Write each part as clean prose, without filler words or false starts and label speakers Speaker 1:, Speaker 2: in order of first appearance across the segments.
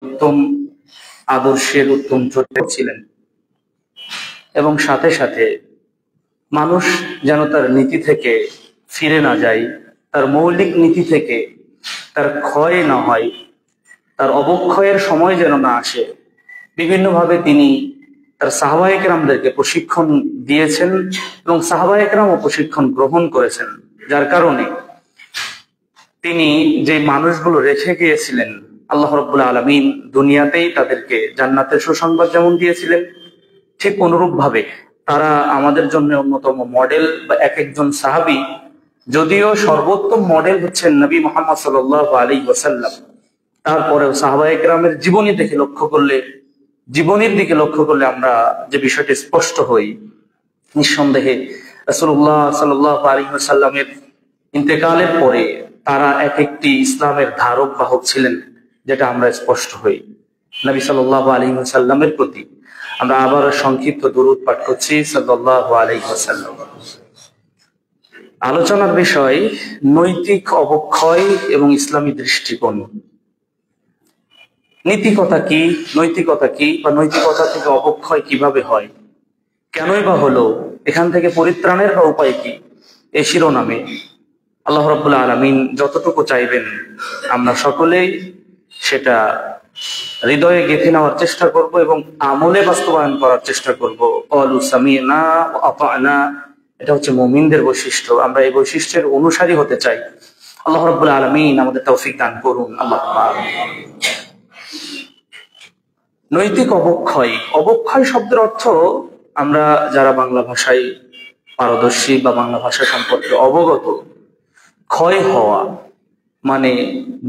Speaker 1: উত্তম আদর্শের উত্তম চরিত্র ছিলেন এবং সাথে সাথে মানুষ যেন তার নীতি থেকে ফিরে না যায়, তার মৌলিক নীতি থেকে তার ক্ষয় না হয়, তার অবক্ষয়ের সময় যেন না আসে, বিভিন্নভাবে তিনি তার সাহাবায়ে কেরামদেরকে প্রশিক্ষণ দিয়েছেন এবং সাহাবায়ে কেরামও প্রশিক্ষণ গ্রহণ করেছেন। যার কারণে তিনি যে মানুষগুলো রেখে গিয়েছিলেন, আল্লাহ রাব্বুল আলামিন দুনিয়াতেই তাদেরকে জান্নাতের সুসংবাদ যেমন দিয়েছিলেন, ঠিক অনুরূপ ভাবে তারা আমাদের জন্য অন্যতম মডেল। বা এক একজন সাহাবী, যদিও সর্বোত্তম মডেল হচ্ছেন নবী মুহাম্মদ সাল্লাল্লাহু আলাইহি ওয়াসাল্লাম, তারপরেও সাহাবায়ে কেরামের জীবনীর দিকে লক্ষ্য করলে আমরা যে বিষয়টি স্পষ্ট হই, নিঃসন্দেহে রাসূলুল্লাহ সাল্লাল্লাহু আলাইহি ওয়াসাল্লামের ইন্তেকালের পরে তারা এক একটি ইসলামের ধারক বাহক ছিলেন, যেটা আমরা স্পষ্ট হই। নবী সাল্লাল্লাহু আলাইহি ওয়াসাল্লামের প্রতি আমরা আবার সংক্ষিপ্ত দুরূদ পাঠ করছি, সাল্লাল্লাহু আলাইহি ওয়াসাল্লাম। আলোচনার বিষয় নৈতিক অবক্ষয় এবং ইসলামী দৃষ্টিকোণ। নীতিকতা কি, নৈতিকতা কি, বা নৈতিকতা থেকে অবক্ষয় কিভাবে হয়, কেনই বা হলো, এখান থেকে পরিত্রাণের বা উপায় কি, এই শিরোনামে আল্লাহ রাব্বুল আলামিন যতটুকু চাইবেন আমরা সকলেই সেটা হৃদয়ে গেঁথে নেওয়ার চেষ্টা করব এবং আমলে বাস্তবায়ন করার চেষ্টা করব। ক্বালু সামি'না ওয়া আতা'না, এটা হচ্ছে মুমিনদের বৈশিষ্ট্য। আমরা এই বৈশিষ্ট্যের অনুসারী হতে চাই। আল্লাহ রাব্বুল আলামিন আমাদের তৌফিক দান করুন, আল্লাহুম্মা আমিন। নৈতিক অবক্ষয়, অবক্ষয় শব্দের অর্থ আমরা যারা বাংলা ভাষায় পারদর্শী বা বাংলা ভাষা সম্পর্কে অবগত, ক্ষয় হওয়া মানে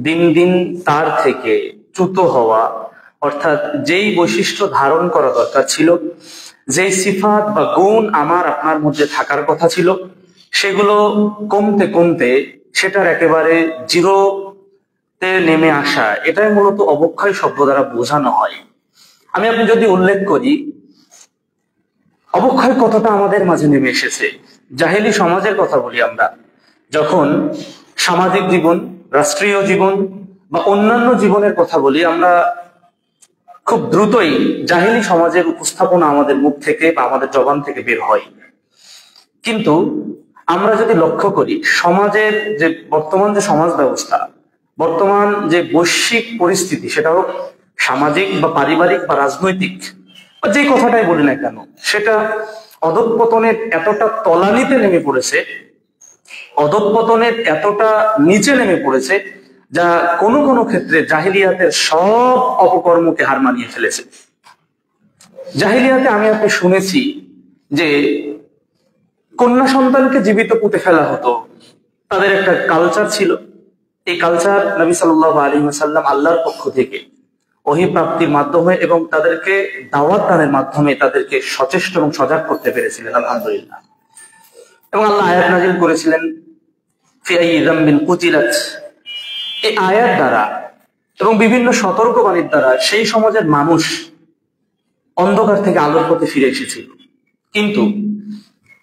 Speaker 1: দিন দিন তার থেকে চ্যুত হওয়া, অর্থাৎ যেই বৈশিষ্ট্য ধারণ করা দরকার ছিল, যেই সিফাত বা গুণ আমার আপনার মধ্যে থাকার কথা ছিল, সেগুলো কমতে কমতে সেটার একেবারে জিরোতে নেমে আসা, এটাই মূলত অবক্ষয় শব্দ দ্বারা বোঝানো হয়। আমি আপনি যদি উল্লেখ করি অবক্ষয় কতটা আমাদের মাঝে নেমে এসেছে, জাহেলি সমাজের কথা বলি আমরা, যখন সামাজিক জীবন, রাষ্ট্রীয় জীবন বা অন্যান্য জীবনের কথা বলি, আমরা খুব দ্রুতই জাহেলি সমাজের উপস্থাপনা আমাদের মুখ থেকে বা আমাদের জবান থেকে বের হয়। কিন্তু আমরা যদি লক্ষ্য করি সমাজের যে বর্তমান যে সমাজ ব্যবস্থা, বর্তমান যে বৈশ্বিক পরিস্থিতি, সেটা হোক সামাজিক বা পারিবারিক বা রাজনৈতিক বা যে কথাটাই বলি না কেন, সেটা অধঃপতনের এতটা তলানিতে নেমে পড়েছে, অধঃপতনের এতটা নিচে নেমে পড়েছে, যা কোনো কোনো ক্ষেত্রে জাহিলিয়াতের সব অপকর্মকে হার মানিয়ে ফেলেছে। জাহিলিয়াতে আমি আপনি শুনেছি যে কন্যা সন্তানকে জীবিত পুঁতে ফেলা হতো, তাদের একটা কালচার ছিল। এই কালচার নবী সাল্লাল্লাহু আলাইহি ওয়াসাল্লাম আল্লাহর পক্ষ থেকে ওহী প্রাপ্তির মাধ্যমে এবং তাদেরকে দাওয়াত দানের মাধ্যমে তাদেরকে সচেষ্ট এবং সজাগ করতে পেরেছিলেন, আলহামদুলিল্লাহ। এবং আল্লাহ আয়াত নাযিল করেছিলেন, ফি আইয়ি যামবিন কুতিলাত, এই আয়াত দ্বারা এবং বিভিন্ন সতর্কবাণীর দ্বারা সেই সমাজের মানুষ অন্ধকার থেকে আলোর পথে ফিরে এসেছিল। কিন্তু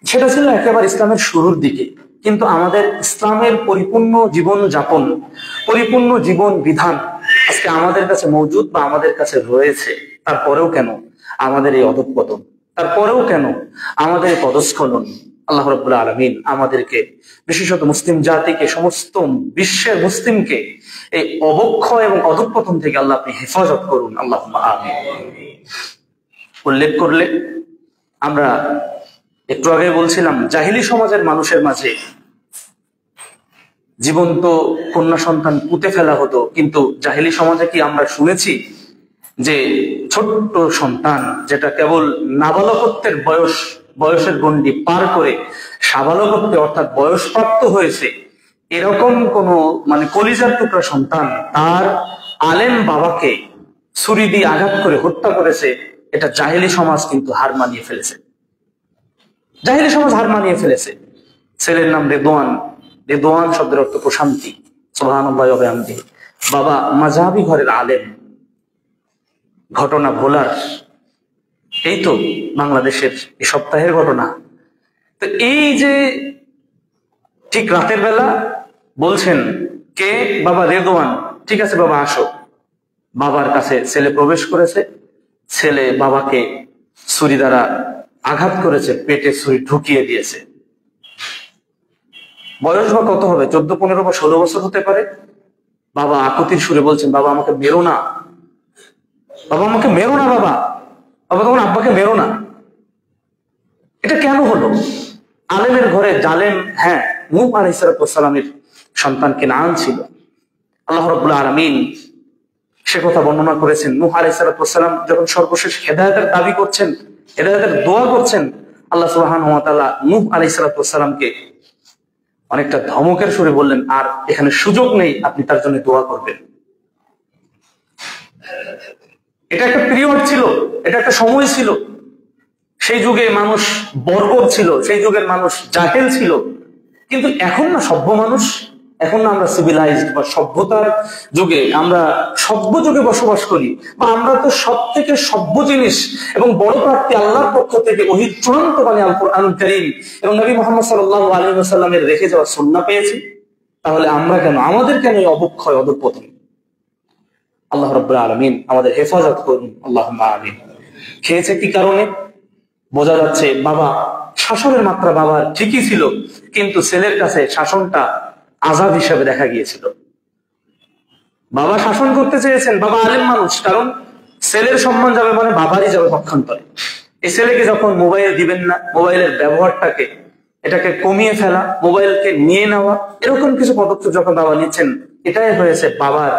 Speaker 1: সেটা ছিল একেবারে ইসলামের শুরুর দিকে। কিন্তু আমাদের ইসলামের পরিপূর্ণ জীবন যাপন, পরিপূর্ণ জীবন বিধান আজকে আমাদের কাছে মজুদ বা আমাদের কাছে রয়েছে, তারপরেও কেন আমাদের এই অধঃপতন, তারপরেও কেন আমাদের এই পদস্খলন? আল্লাহ রাব্বুল আলামিন আমাদেরকে, বিশেষত মুসলিম জাতিকে, সমস্ত বিশ্বের মুসলিমকে এই অবক্ষয় এবং অধঃপতন থেকে আল্লাহ আপনি হেফাজত করুন, আল্লাহুম্মা আমিন। উল্লেখ করলে আমরা একটু আগে বলছিলাম জাহিলি সমাজের মানুষের মাঝে জীবন্ত কন্যা সন্তান পুঁতে ফেলা হতো। কিন্তু জাহিলি সমাজে কি আমরা শুনেছি যে ছোট্ট সন্তান, যেটা কেবল নাবালকত্বের বয়সের গণ্ডি পার করে সাবালকত্বে অর্থাৎ বয়সপ্রাপ্ত হয়েছে, এরকম কোন কলিজার টুকরা সন্তান তার আলেম বাবাকে ছুরি দিয়ে আঘাত করে হত্যা করেছে? এটা জাহিলি সমাজ কিন্তু হার মানিয়ে ফেলেছে। জাহিলি সমাজ হার মানিয়ে ফেলেছে। ছেলের নাম রেদওয়ান, রেদওয়ান শব্দের অর্থ প্রশান্তি, সুবহানাল্লাহি ওয়া বিহামদিহি। বাবা মাযহাবী ঘরের আলেম। ঘটনা ভোলার, এই তো বাংলাদেশের এই সপ্তাহের ঘটনা। তো এই যে ঠিক রাতের বেলা বলছেন, কে? বাবা রেদওয়ান। ঠিক আছে বাবা আসো। বাবার কাছে ছেলে প্রবেশ করেছে, ছেলে বাবাকে ছুরি দ্বারা আঘাত করেছে, পেটে ছুরি ঢুকিয়ে দিয়েছে। বয়স বা কত হবে, 14, 15 বা 16 বছর হতে পারে। বাবা আকুতির সুরে বলছেন, বাবা আমাকে মেরো না, বাবা আমাকে মেরো না, বাবা বাবা তখন আব্বাকে মেরো না। এটা কেন হলো? আলেমের ঘরে জালেম, হ্যাঁ, নূহ আলাইহিস সালামের সন্তান কেনান ছিল। আল্লাহ রাব্বুল আলামিন সে কথা বর্ণনা করেছেন। নূহ আলাইহিস সালাম যখন সর্বশেষ হেদায়েতের দাবি করছেন, হেদায়েতের দোয়া করছেন, আল্লাহ সুবহানাহু ওয়া তাআলা নূহ আলাইহিস সালামকে অনেকটা ধমকের সুরে বললেন, আর এখানে সুযোগ নেই আপনি তার জন্য দোয়া করবেন। এটা একটা পিরিয়ড ছিল, এটা একটা সময় ছিল। সেই যুগে মানুষ বর্বর ছিল, সেই যুগের মানুষ জাহেল ছিল। কিন্তু এখন না সভ্য মানুষ, এখন না আমরা সিভিলাইজড বা সভ্যতার যুগে, আমরা সভ্য যুগে বসবাস করি, বা আমরা তো সব থেকে সভ্য জিনিস এবং বড় প্রাপ্তি আল্লাহর পক্ষ থেকে ওহীর চূড়ান্ত বাণী আল কুরআনুল কারীম এবং নবী মুহাম্মদ সাল্লাল্লাহু আলাইহি ওয়াসাল্লামের রেখে যাওয়া সুন্নাহ পেয়েছি। তাহলে আমরা কেন, আমাদের কেন এই অবক্ষয় অধঃপতন? আল্লাহ রাব্বুল আলামিন আমাদের হেফাজত করুন, আল্লাহুম্মা আমিন। খেয়েছে কি কারণে? বোঝা যাচ্ছে বাবা শাসনের মাত্রা বাবার ঠিকই ছিল, কিন্তু ছেলের কাছে শাসনটা আযাব হিসেবে দেখা গিয়েছিল। বাবা শাসন করতে চেয়েছেন, বাবা আলেম মানুষ, কারণ ছেলের সম্মান যাবে মানে বাবারই যাবে পক্ষান্তরে। এই ছেলেকে যখন মোবাইল দিবেন না, মোবাইলের ব্যবহারটাকে এটাকে কমিয়ে ফেলা, মোবাইলকে নিয়ে নেওয়া, এরকম কিছু পদক্ষেপ যখন বাবা নিচ্ছেন, এটাই হয়েছে বাবার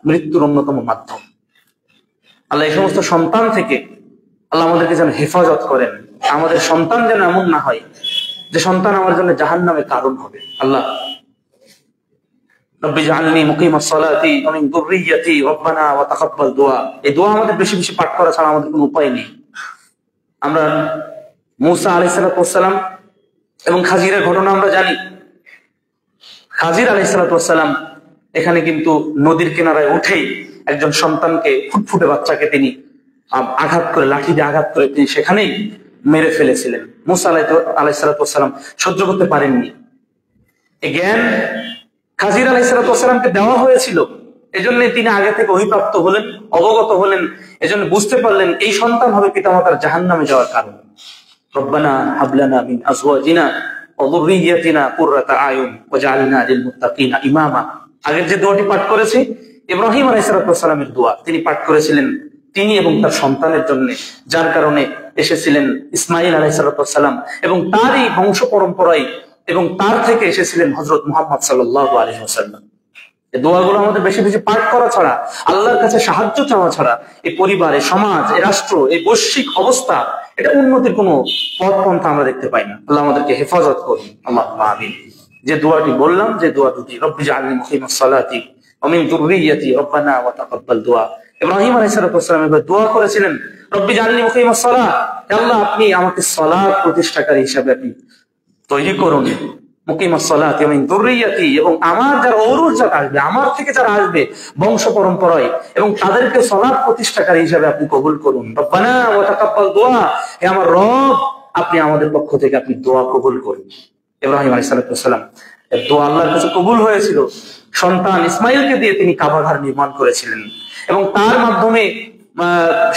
Speaker 1: মৃত্যুর অন্যতম মাধ্যম। আল্লাহ এই সমস্ত সন্তান থেকে আল্লাহ আমাদেরকে যেন হেফাজত করেন। আমাদের সন্তান যেন এমন না হয় যে সন্তান আমার জন্য জাহান্নামের কারণ হবে। আল্লাহ রব্বি জাআলনি মুকিমাস সালাতি ওয়া মিন যুররিয়্যাতি রব্বানা ওয়া তাকাব্বাল দুআ। এই দোয়া আমাদের বেশি বেশি পাঠ করা ছাড়া আমাদের কোনো উপায় নেই। আমরা মূসা আলাইহিস সালাম এবং খাজিরের ঘটনা আমরা জানি। খাজির আলাইহিস সালাম এখানে কিন্তু নদীর কিনারায় উঠেই একজন সন্তানকে, ফুটফুটে বাচ্চাকে তিনি আঘাত করে, লাঠি দিয়ে আঘাত করে তিনি সেখানেই মেরে ফেলেছিলেন। মূসা আলাইহিস সালাম সহ্য করতে পারেননি। এই জ্ঞান খাজির আলাইহিস সালামকে দেওয়া হয়েছিল, এজন্য তিনি আগে থেকে অভিপ্রাপ্ত হলেন, অবগত হলেন, এজন্য বুঝতে পারলেন এই সন্তান হবে পিতামাতার জাহান্নামে যাওয়ার কারণ। রব্বানা হাবলানা মিন আজওয়াজিনা ওয়া যুররিয়্যাতিনা কুররাতা আয়ুন ওয়াজআলনা লিল মুত্তাকিনা ইমামা। আগের যে দোয়াটি পাঠ করেছি ইব্রাহিম আলাইহিস সালামের দোয়া, তিনি পাঠ করেছিলেন তিনি এবং তার সন্তানের জন্য, যার কারণে এসেছিলেন ইসমাইল আলাইহিস সালাম এবং তারই বংশ পরম্পরায়, এবং তার থেকে এসেছিলেন হযরত মুহাম্মদ সাল্লাল্লাহু আলাইহি ওয়াসাল্লাম। এই দোয়াগুলো আমাদের বেশি বেশি পাঠ করা ছাড়া, আল্লাহর কাছে সাহায্য চাওয়া ছাড়া, এই পরিবার, এই সমাজ, এই রাষ্ট্র, এই বৈশ্বিক অবস্থা, এটা উন্নতির কোনো পথ পন্থা আমরা দেখতে পাই না। আল্লাহ আমাদেরকে হেফাজত করুন, আল্লাহুম্মা আমিন। যে দোয়াটি বললাম, যে দোয়া দুটি, রব্বি জাআলনি মুকিমাস সালাতি ওয়া মিন যুররিয়্যাতি রব্বানা ওয়া তাকাব্বাল দুআ। ইব্রাহিম আলাইহিস সালাম এবার দোয়া করেছিলেন, রব্বি জাআলনি মুকিমাস সালাহ, হে আল্লাহ আপনি আমাকে সালাত প্রতিষ্ঠাকারী হিসেবে আপনি তৈরি করুন, মুকিমাস সালাতি ওয়া মিন যুররিয়্যাতি, এবং আমার যারা ঔরসজাত আসবে, আমার থেকে যারা আসবে বংশ পরম্পরায়, এবং তাদেরকে সালাত প্রতিষ্ঠাকারী হিসেবে আপনি কবুল করুন। রব্বানা ওয়া তাকাব্বাল দুআ, হে আমার রব আপনি আমাদের পক্ষ থেকে আপনি দোয়া কবুল করুন। ইব্রাহিম আলাইহিস সালাম এর দোয়া আল্লাহর কাছে কবুল হয়েছিল। সন্তান ইসমাইলকে দিয়ে তিনি কাবা ঘর নির্মাণ করেছিলেন, এবং তার মাধ্যমে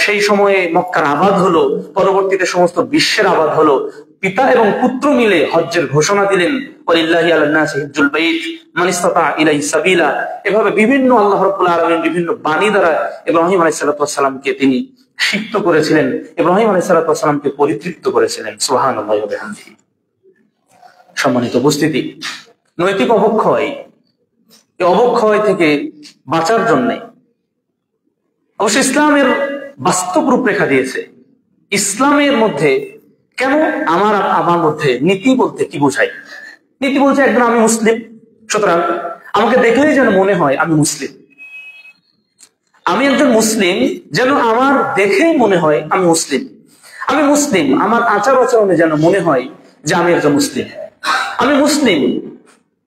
Speaker 1: সেই সময়ে মক্কার আবাদ হলো, পরবর্তীতে সমস্ত বিশ্বের আবাদ হলো। পিতা এবং পুত্র মিলে হজ্জের ঘোষণা দিলেন, ওয়ালিল্লাহি আলান নাসি হিজ্জুল বাইত মান ইসতাতা ইলাইহি সাবিলা। এভাবে বিভিন্ন আল্লাহ রাব্বুল আলামিন বিভিন্ন বাণী দ্বারা ইব্রাহিম আলাইহিস সালামকে তিনি সিক্ত করেছিলেন, ইব্রাহিম আলাইহিস সালামকে পরিতৃপ্ত করেছিলেন। সুবহানাল্লাহি ওয়া বিহামদিহি। সম্মানিত উপস্থিতি, নৈতিক অবক্ষয়, এই অবক্ষয় থেকে বাঁচার জন্য অবশ্য ইসলামের বাস্তব রূপরেখা দিয়েছে। ইসলামের মধ্যে কেন আমার মধ্যে নীতি বলতে কি বোঝায়? নীতি বলছে একজন আমি মুসলিম, সুতরাং আমাকে দেখলেই যেন মনে হয় আমি মুসলিম। আমি একজন মুসলিম যেন আমার দেখেই মনে হয় আমি মুসলিম। আমি মুসলিম, আমার আচার আচরণে যেন মনে হয় যে আমি একজন মুসলিম। আমি মুসলিম,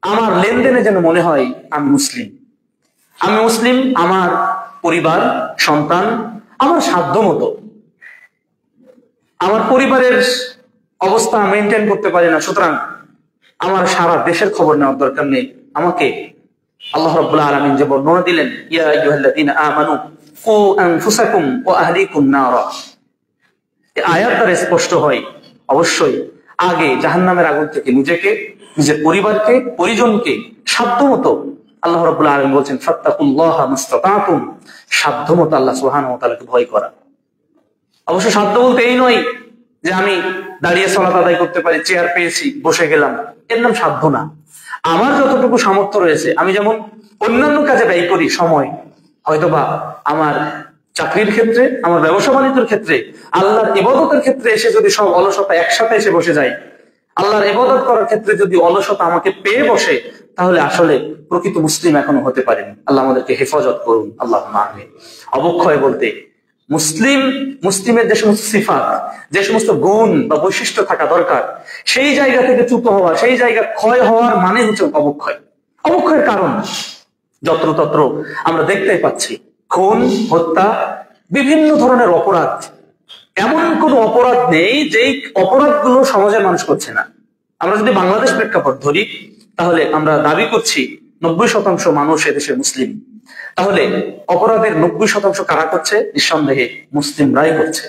Speaker 1: আমার লেনদেনে যেন মনে হয় আমি মুসলিম। আমি মুসলিম, আমার পরিবার, সন্তান আমার সাধ্য মতো। আমার পরিবারের অবস্থা মেনটেন করতে পারি না, সুতরাং আমার সারা দেশের খবর নেওয়ার দরকার নেই। আমাকে আল্লাহ রাব্বুল আলামিন যে বর্ণনা দিলেন, ইয়া আইয়ুহাল্লাযীনা আমানু কু আনফুসাকুম ওয়া আহলিকুম নারা। এই আয়াত দ্বারা স্পষ্ট হয় অবশ্যই আগে জাহান্নামের আগুন থেকে নিজেকে, নিজের পরিবারকে, পরিজনকে সাধ্যমতো, আল্লাহ রাব্বুল আলামিন বলছেন ফাত্তাকুল্লাহা মাসতাতাতুম, সাধ্যমতো আল্লাহ সুবহানাহু ওয়া তাআলাকে ভয় করা। অবশ্য সাধ্য বলতে এই নয় যে আমি দাঁড়িয়ে সালাত আদায় করতে পারি, চেয়ার পেয়েছি বসে গেলাম, এর নাম সাধ্য না। আমার যতটুকু সামর্থ্য রয়েছে, আমি যেমন অন্যান্য কাজে ব্যয় করি সময়, হয়তোবা আমার চাকরির ক্ষেত্রে, আমার ব্যবসা বাণিজ্যের ক্ষেত্রে, আল্লাহর ইবাদতের ক্ষেত্রে এসে যদি সব অলসতা একসাথে এসে বসে যায়, আল্লাহর ইবাদত করার ক্ষেত্রে যদি অলসতা আমাকে পেয়ে বসে, তাহলে আসলে প্রকৃত মুসলিম এখনো হতে পারেনি। আল্লাহ আমাদেরকে হেফাজত করুন, আল্লাহ আমিন। অবক্ষয় বলতে মুসলিমের যে সমস্ত সিফাত, যে সমস্ত গুণ বা বৈশিষ্ট্য থাকা দরকার, সেই জায়গা থেকে চ্যুত হওয়া, সেই জায়গা ক্ষয় হওয়ার মানে হচ্ছে অবক্ষয়। অবক্ষয়ের কারণ যত্রতত্র আমরা দেখতেই পাচ্ছি, খুন, হত্যা, বিভিন্ন ধরনের অপরাধ। এমন কোন অপরাধ নেই যেই অপরাধগুলো সমাজের মানুষ করছে না। আমরা যদি বাংলাদেশ প্রেক্ষাপট ধরি, তাহলে আমরা দাবি করছি 90% মানুষ এদেশে মুসলিম। তাহলে অপরাধের 90% কারা করছে? নিঃসন্দেহে মুসলিমরাই করছে।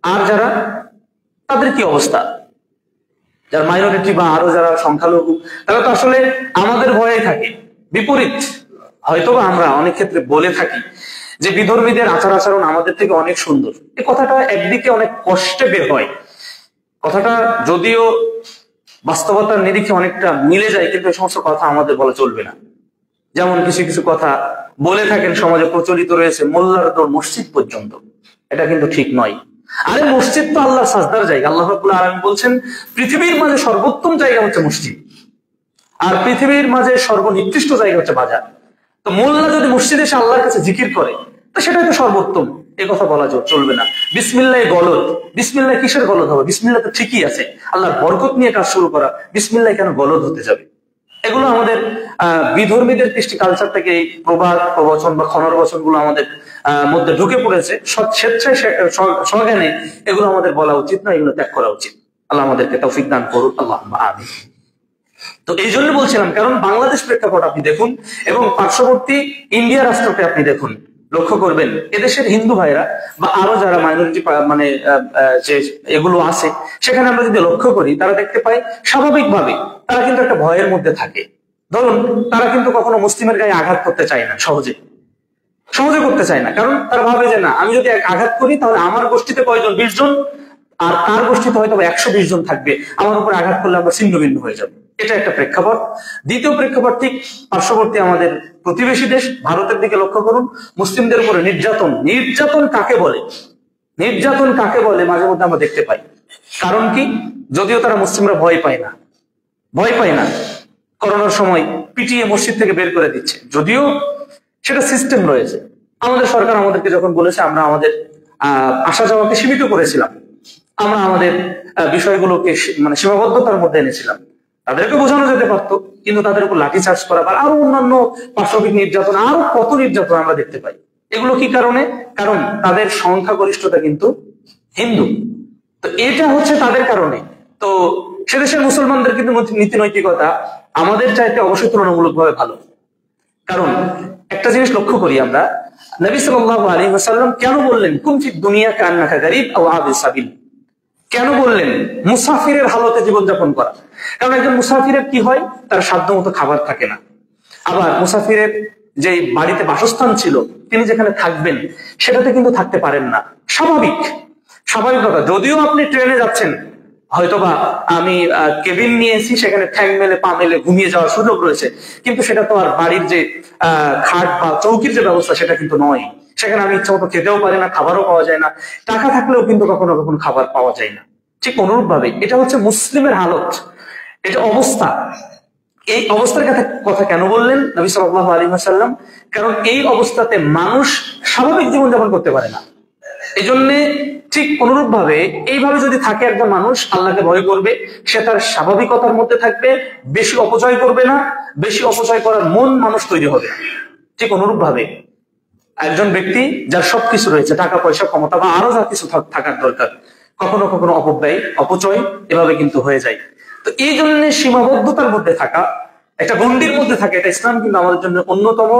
Speaker 1: আর যারা, তাদের কি অবস্থা? যারা মাইনরিটি বা আরো যারা সংখ্যালঘু, তারা তো আসলে আমাদের ভয়ে থাকে। বিপরীত হয়তোবা আমরা অনেক ক্ষেত্রে বলে থাকি যে বিধর্মীদের আচার আচরণ আমাদের থেকে অনেক সুন্দর। এই কথাটা একদিকে অনেক কষ্টে বের হয়। কথাটা যদিও বাস্তবতার নিরিখে অনেকটা মিলে যায়, কিন্তু এই সমস্ত কথা আমাদের বলা চলবে না। যেমন কিছু কিছু কথা বলে থাকেন, সমাজে প্রচলিত রয়েছে, মোল্লার দৌড় মসজিদ পর্যন্ত। এটা কিন্তু ঠিক নয়। আরে মসজিদ তো আল্লাহর সাজদার জায়গা। আল্লাহ রাব্বুল আলামিন বলছেন পৃথিবীর মাঝে সর্বোত্তম জায়গা হচ্ছে মসজিদ, আর পৃথিবীর মাঝে সর্বনিকৃষ্ট জায়গা হচ্ছে বাজার। তো মোল্লা যদি মসজিদে এসে আল্লাহর কাছে জিকির করে, তো সেটাই তো সর্বোত্তম। এ কথা বলা চলবে না। বিসমিল্লাহ গলদ, বিসমিল্লাহ কিসের গলদ হবে? বিসমিল্লাহ তো ঠিকই আছে, আল্লাহর বরকত নিয়ে কাজ শুরু করা, বিসমিল্লাহ কেন গলদ হতে যাবে? এগুলো আমাদের বিধর্মীদের কৃষ্টি কালচার থেকে এই প্রবাদ প্রবচন বা খনর বচন গুলো আমাদের মধ্যে ঢুকে পড়েছে। স্বেচ্ছায় সজ্ঞানে এগুলো আমাদের বলা উচিত না, এগুলো ত্যাগ করা উচিত। আল্লাহ আমাদেরকে তৌফিক দান করুন, আল্লাহ আমিন। তো এই জন্য বলছিলাম, কারণ বাংলাদেশ প্রেক্ষাপট আপনি দেখুন এবং পার্শ্ববর্তী ইন্ডিয়া রাষ্ট্রকে আপনি দেখুন, লক্ষ্য করবেন এদেশের হিন্দু ভাইরা বা আরো যারা মাইনরিটি মানে যে এগুলো আছে, সেখানে আমরা যদি লক্ষ্য করি, তারা দেখতে পাই স্বাভাবিকভাবে তারা কিন্তু একটা ভয়ের মধ্যে থাকে। ধরুন তারা কিন্তু কখনো মুসলিমের গায়ে আঘাত করতে চায় না, সহজে করতে চায় না। কারণ তারা ভাবে যে না, আমি যদি আঘাত করি তাহলে আমার গোষ্ঠীতে কয়জন, 20 জন, আর তার গোষ্ঠীতে হয়তো 120 জন থাকবে, আমার উপর আঘাত করলে আমরা ছিন্ন ভিন্ন হয়ে যাবো। এটা একটা প্রেক্ষাপট। দ্বিতীয় প্রেক্ষাপট, ঠিক পার্শ্ববর্তী আমাদের প্রতিবেশী দেশ ভারতের দিকে লক্ষ্য করুন। মুসলিমদের উপরে নির্যাতন কাকে বলে, মাঝে মধ্যে আমরা দেখতে পাই। কারণ কি? যদিও তারা মুসলিমরা ভয় পায় না। করোনার সময় পিটিয়ে মসজিদ থেকে বের করে দিচ্ছে, যদিও সেটা সিস্টেম রয়েছে। আমাদের সরকার আমাদেরকে যখন বলেছে, আমরা আমাদের আসা যাওয়াকে সীমিত করেছিলাম, আমরা আমাদের বিষয়গুলোকে মানে সীমাবদ্ধতার মধ্যে এনেছিলাম। তাদেরকে বোঝানো যেতে পারতো, কিন্তু তাদের উপর লাঠিচার্জ করা বা আরো অন্যান্য পাশবিক নির্যাতন, আরো কত নির্যাতন আমরা দেখতে পাই। এগুলো কি কারণে? কারণ তাদের সংখ্যাগরিষ্ঠতা কিন্তু হিন্দু। তো এটা হচ্ছে তাদের কারণে। তো সে দেশের মুসলমানদের কিন্তু নীতি নৈতিকতা আমাদের চাইতে অবশ্যই তুলনামূলকভাবে ভালো। কারণ একটা জিনিস লক্ষ্য করি আমরা, নবী সাল্লাল্লাহু আলাইহি ওয়াসাল্লাম কেন বললেন কুন ফিদ দুনিয়া কান্নাকা গরীব আও আবিস সাবিল? কেন বললেন মুসাফিরের হালতে জীবনযাপন করা? কারণ একজন মুসাফিরের কি হয়, তার সাধ্যমতো খাবার থাকে না। আবার মুসাফিরের যে বাড়িতে বাসস্থান ছিল, তিনি যেখানে থাকবেন সেটাতে কিন্তু থাকতে পারেন না। স্বাভাবিক কথা। যদিও আপনি ট্রেনে যাচ্ছেন, হয়তোবা আমি কেবিন নিয়েছি, সেখানে ঠ্যাং মেলে পা মেলে ঘুমিয়ে যাওয়ার সুযোগ রয়েছে, কিন্তু সেটা তো আর বাড়ির যে খাট বা চৌকির যে ব্যবস্থা, সেটা কিন্তু নয়। সেখানে আমি ইচ্ছা মতো খেতেও পারি না, খাবারও পাওয়া যায় না। টাকা থাকলেও কিন্তু কখনো কখনো খাবার পাওয়া যায় না। ঠিক অনুরূপ ভাবে এটা হচ্ছে মুসলিমের হালত, এটা অবস্থা। এই অবস্থার কথা কেন বললেন নবী সাল্লাল্লাহু আলাইহি ওয়াসাল্লাম? কারণ এই অবস্থাতে মানুষ স্বাভাবিক জীবনযাপন করতে পারে না। এই জন্য ঠিক অনুরূপ ভাবে এইভাবে যদি থাকে একজন মানুষ, আল্লাহকে ভয় করবে, সে তার স্বাভাবিকতার মধ্যে থাকবে, বেশি অপচয় করবে না, বেশি অপচয় করার মন মানুষ তৈরি হবে। ঠিক অনুরূপ ভাবে একজন ব্যক্তি যার সবকিছু রয়েছে, টাকা পয়সা ক্ষমতা বা আরো যা কিছু থাকার দরকার, কখনো কখনো অপব্যয় অপচয় এভাবে কিন্তু হয়ে যায়। তো এই জন্য সীমাবদ্ধতার মধ্যে থাকা একটা গণ্ডির মধ্যে থাকে, এটা ইসলাম কিন্তু আমাদের জন্য অন্যতম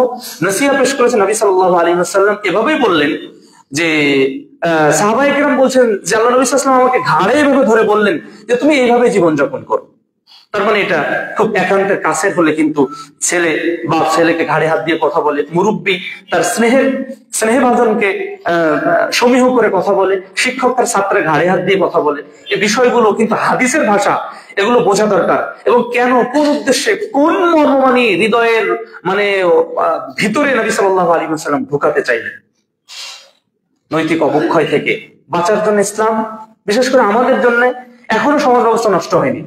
Speaker 1: নসিহত পেশ করেছেন। নবী সাল্লাল্লাহু আলাইহি ওয়াসাল্লাম এভাবেই বললেন যে সাহাবায়ে কেরাম বলছেন যে আল্লাহ নবী সাল্লাল্লাহু আলাইহি ওয়াসাল্লাম আমাকে ঘাড়ে এভাবে ধরে বললেন যে তুমি এইভাবে জীবনযাপন করো। তার মানে এটা খুব একান্তের কাছের হলে কিন্তু ছেলে বাপ ছেলেকে ঘাড়ে হাত দিয়ে কথা বলে, মুরব্বী তার স্নেহভাজনকে সমীহ করে কথা বলে, শিক্ষক তার ছাত্রের ঘাড়ে হাত দিয়ে কথা বলে। এই বিষয়গুলো কিন্তু হাদিসের ভাষা, এগুলো বোঝা দরকার। এবং কেন, কোন উদ্দেশ্যে, কোন মর্মমানি হৃদয়ের মানে ভিতরে নবী সাল্লাল্লাহু আলাইহি ওয়াসাল্লাম ঢোকাতে চাইলেন। নৈতিক অবক্ষয় থেকে বাঁচার জন্য ইসলাম, বিশেষ করে আমাদের জন্য এখনো সমাজ ব্যবস্থা নষ্ট হয়নি,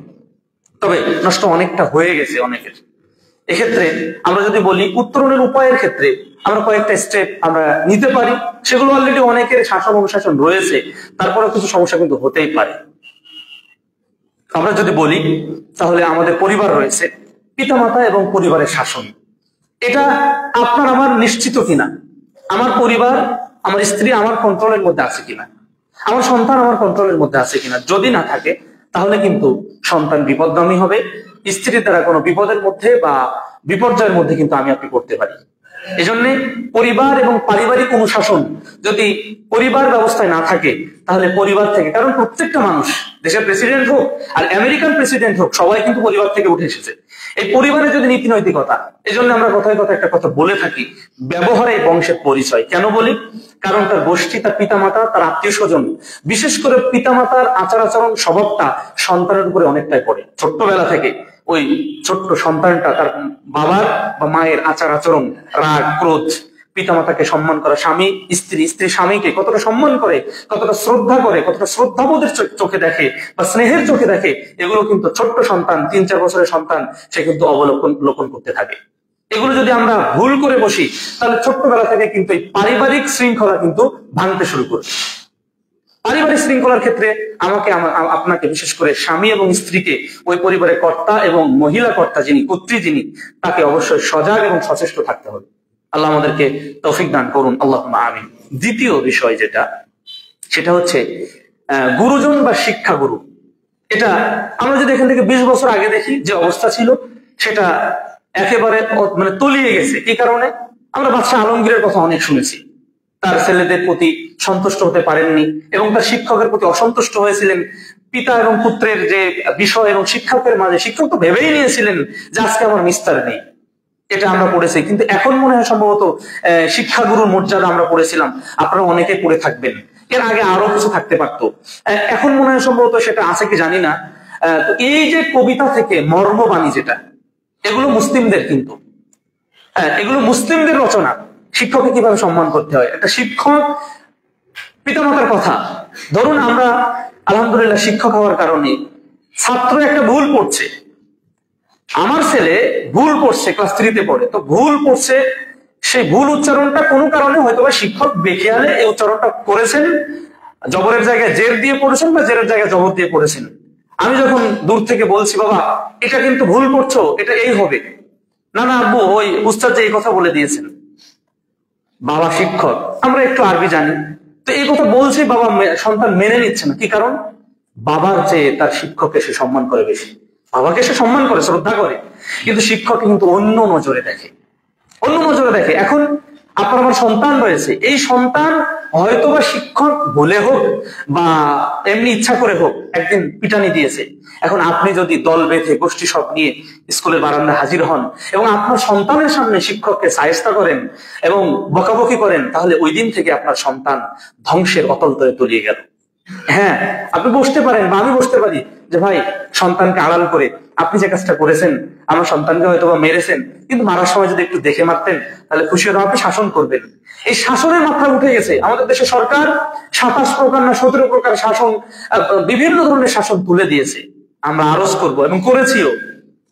Speaker 1: তবে নষ্ট অনেকটা হয়ে গেছে অনেকের। এক্ষেত্রে আমরা যদি বলি উত্তরণের উপায়ের ক্ষেত্রে আমরা কয়েকটা স্টেপ আমরা নিতে পারি, সেগুলো অলরেডি অনেকের শাসন অনুশাসন রয়েছে, তারপরে কিছু সমস্যা কিন্তু হতেই পারে। আমরা যদি বলি তাহলে আমাদের পরিবার রয়েছে, পিতামাতা এবং পরিবারের শাসন, এটা আপনার আমার নিশ্চিত কিনা, আমার পরিবার, আমার স্ত্রী আমার কন্ট্রোলের মধ্যে আছে কিনা, আমার সন্তান আমার কন্ট্রোলের মধ্যে আছে কিনা। যদি না থাকে তাহলে কিন্তু সন্তান বিপদগামী হবে, স্ত্রীর দ্বারা কোনো বিপদের মধ্যে বা বিপর্যয়ের মধ্যে কিন্তু আমি আপনি করতে পারি। এজন্য পরিবার এবং পারিবারিক অনুশাসন যদি পরিবার ব্যবস্থায় না থাকে তাহলে পরিবার থেকে, কারণ প্রত্যেকটা মানুষ, দেশের প্রেসিডেন্ট হোক আর আমেরিকান প্রেসিডেন্ট হোক, সবাই কিন্তু পরিবার থেকে উঠে এসেছে। এই পরিবারে যদি নীতি নৈতিকতা, এজন্য আমরা কথায় কথা একটা কথা বলে থাকি, ব্যবহারে বংশের পরিচয়। কেন বলি? কারণ তার গোষ্ঠী, তার পিতামাতা, তার আত্মীয় স্বজন, বিশেষ করে পিতামাতার আচার আচরণ স্বভাবটা সন্তানের উপরে অনেকটাই পড়ে। ছোট্টবেলা থেকে ওই ছোট্ট সন্তানটা তার বাবার বা মায়ের আচার আচরণ, রাগ, ক্রোধ, পিতামাতাকে সম্মান করা, স্বামী স্ত্রী স্বামীকে কতটা সম্মান করে, কতটা শ্রদ্ধা করে, কতটা শ্রদ্ধাবোধের চোখে দেখে বা স্নেহের চোখে দেখে, এগুলো কিন্তু ছোট্ট সন্তান, 3-4 বছরের সন্তান, সে কিন্তু অবলোকন করতে থাকে। এগুলো যদি আমরা ভুল করে বসি তাহলে ছোট্টবেলা থেকে কিন্তু এই পারিবারিক শৃঙ্খলা কিন্তু ভাঙতে শুরু করবে। পারিবারিক শৃঙ্খলার ক্ষেত্রে আমাকে আপনাকে, বিশেষ করে স্বামী এবং স্ত্রীকে, ওই পরিবারের কর্তা এবং মহিলা কর্তা যিনি, কর্ত্রী যিনি, তাকে অবশ্যই সজাগ এবং সচেষ্ট থাকতে হবে। আল্লাহ আমাদেরকে তৌফিক দান করুন, আল্লাহুম্মা আমিন। দ্বিতীয় বিষয় যেটা, সেটা হচ্ছে গুরুজন বা শিক্ষা গুরু। এটা আমরা যদি এখান থেকে 20 বছর আগে দেখি যে অবস্থা ছিল, সেটা একেবারে মানে তলিয়ে গেছে। কি কারণে? আমরা বাদশাহ আলমগীরের কথা অনেক শুনেছি, তার ছেলেদের প্রতি সন্তুষ্ট হতে পারেননি এবং তার শিক্ষকের প্রতি অসন্তুষ্ট হয়েছিলেন। পিতা এবং পুত্রের যে বিষয় এবং শিক্ষকের মাঝে, শিক্ষক তো ভেবেই নিয়েছিলেন যে আজকে আমার নিস্তার নেই, এটা আমরা পড়েছি। কিন্তু এখন মনে হয় সম্ভবত শিক্ষাগুরুর মর্যাদা আমরা পড়েছিলাম, আপনারা অনেকে পড়ে থাকবেন, এর আগে আরো কিছু থাকতে পারতো, এখন মনে হয় সম্ভবত সেটা আছে কি জানি না। তো এই যে কবিতা থেকে মর্মবাণী যেটা, এগুলো মুসলিমদের, কিন্তু এগুলো মুসলিমদের রচনা। শিক্ষককে কিভাবে সম্মান করতে হয়, একটা শিক্ষক পিতামাতার কথা। ধরুন আমরা আলহামদুলিল্লাহ শিক্ষক হওয়ার কারণে ছাত্র একটা ভুল পড়ছে, আমার ছেলে ভুল পড়ছে, ক্লাস 3-তে পড়ে, তো ভুল পড়ছে, সেই ভুল উচ্চারণটা কোনো কারণে হয়তো বা শিক্ষক বেখেয়ালে এই উচ্চারণটা করেছেন, জবরের জায়গায় জের দিয়ে পড়েছেন বা জেরের জায়গায় জবর দিয়ে পড়েছেন। আমি যখন দূর থেকে বলছি, বাবা এটা কিন্তু ভুল করছো, এটা এই হবে না, না আব্বু ওই উস্তাদ যে এই কথা বলে দিয়েছেন। বাবা শিক্ষক, আমরা একটু আরবি জানি, তো এই কথা বলছি, বাবা সন্তান মেনে নিচ্ছে না। কি কারণ? বাবার চেয়ে তার শিক্ষককে সে সম্মান করে বেশি, বাবাকে সে সম্মান করে, শ্রদ্ধা করে, কিন্তু শিক্ষক কিন্তু অন্য নজরে দেখে, অন্য নজরে দেখে। এখন আপনার আমার সন্তান রয়েছে, এই সন্তান হয়তোবা শিক্ষক বলে হোক বা এমনি ইচ্ছা করে হোক একদিন পিটানি দিয়েছে। এখন আপনি যদি দল বেঁধে গোষ্ঠী সব নিয়ে স্কুলের বারান্দায় হাজির হন এবং আপনার সন্তানের সামনে শিক্ষককে শায়েস্তা করেন এবং বকাবকি করেন, তাহলে ওই দিন থেকে আপনার সন্তান ধ্বংসের অতল তলে তলিয়ে গেল। হ্যাঁ, আপনি বসতে পারেন বা আমি বসতে পারি যে ভাই সন্তানকে আড়াল করে আপনি যে কাজটা করেছেন, আমার সন্তানকে হয়তো বা মেরেছেন, কিন্তু মারার সময় যদি একটু দেখে মারতেন তাহলে খুশি হতাম, আপনি শাসন করবেন। এই শাসনের মাত্রা উঠে গেছে। আমাদের দেশে সরকার 27 প্রকার না 17 প্রকার শাসন, বিভিন্ন ধরনের শাসন তুলে দিয়েছে। আমরা আরজ করব এবং করেছিও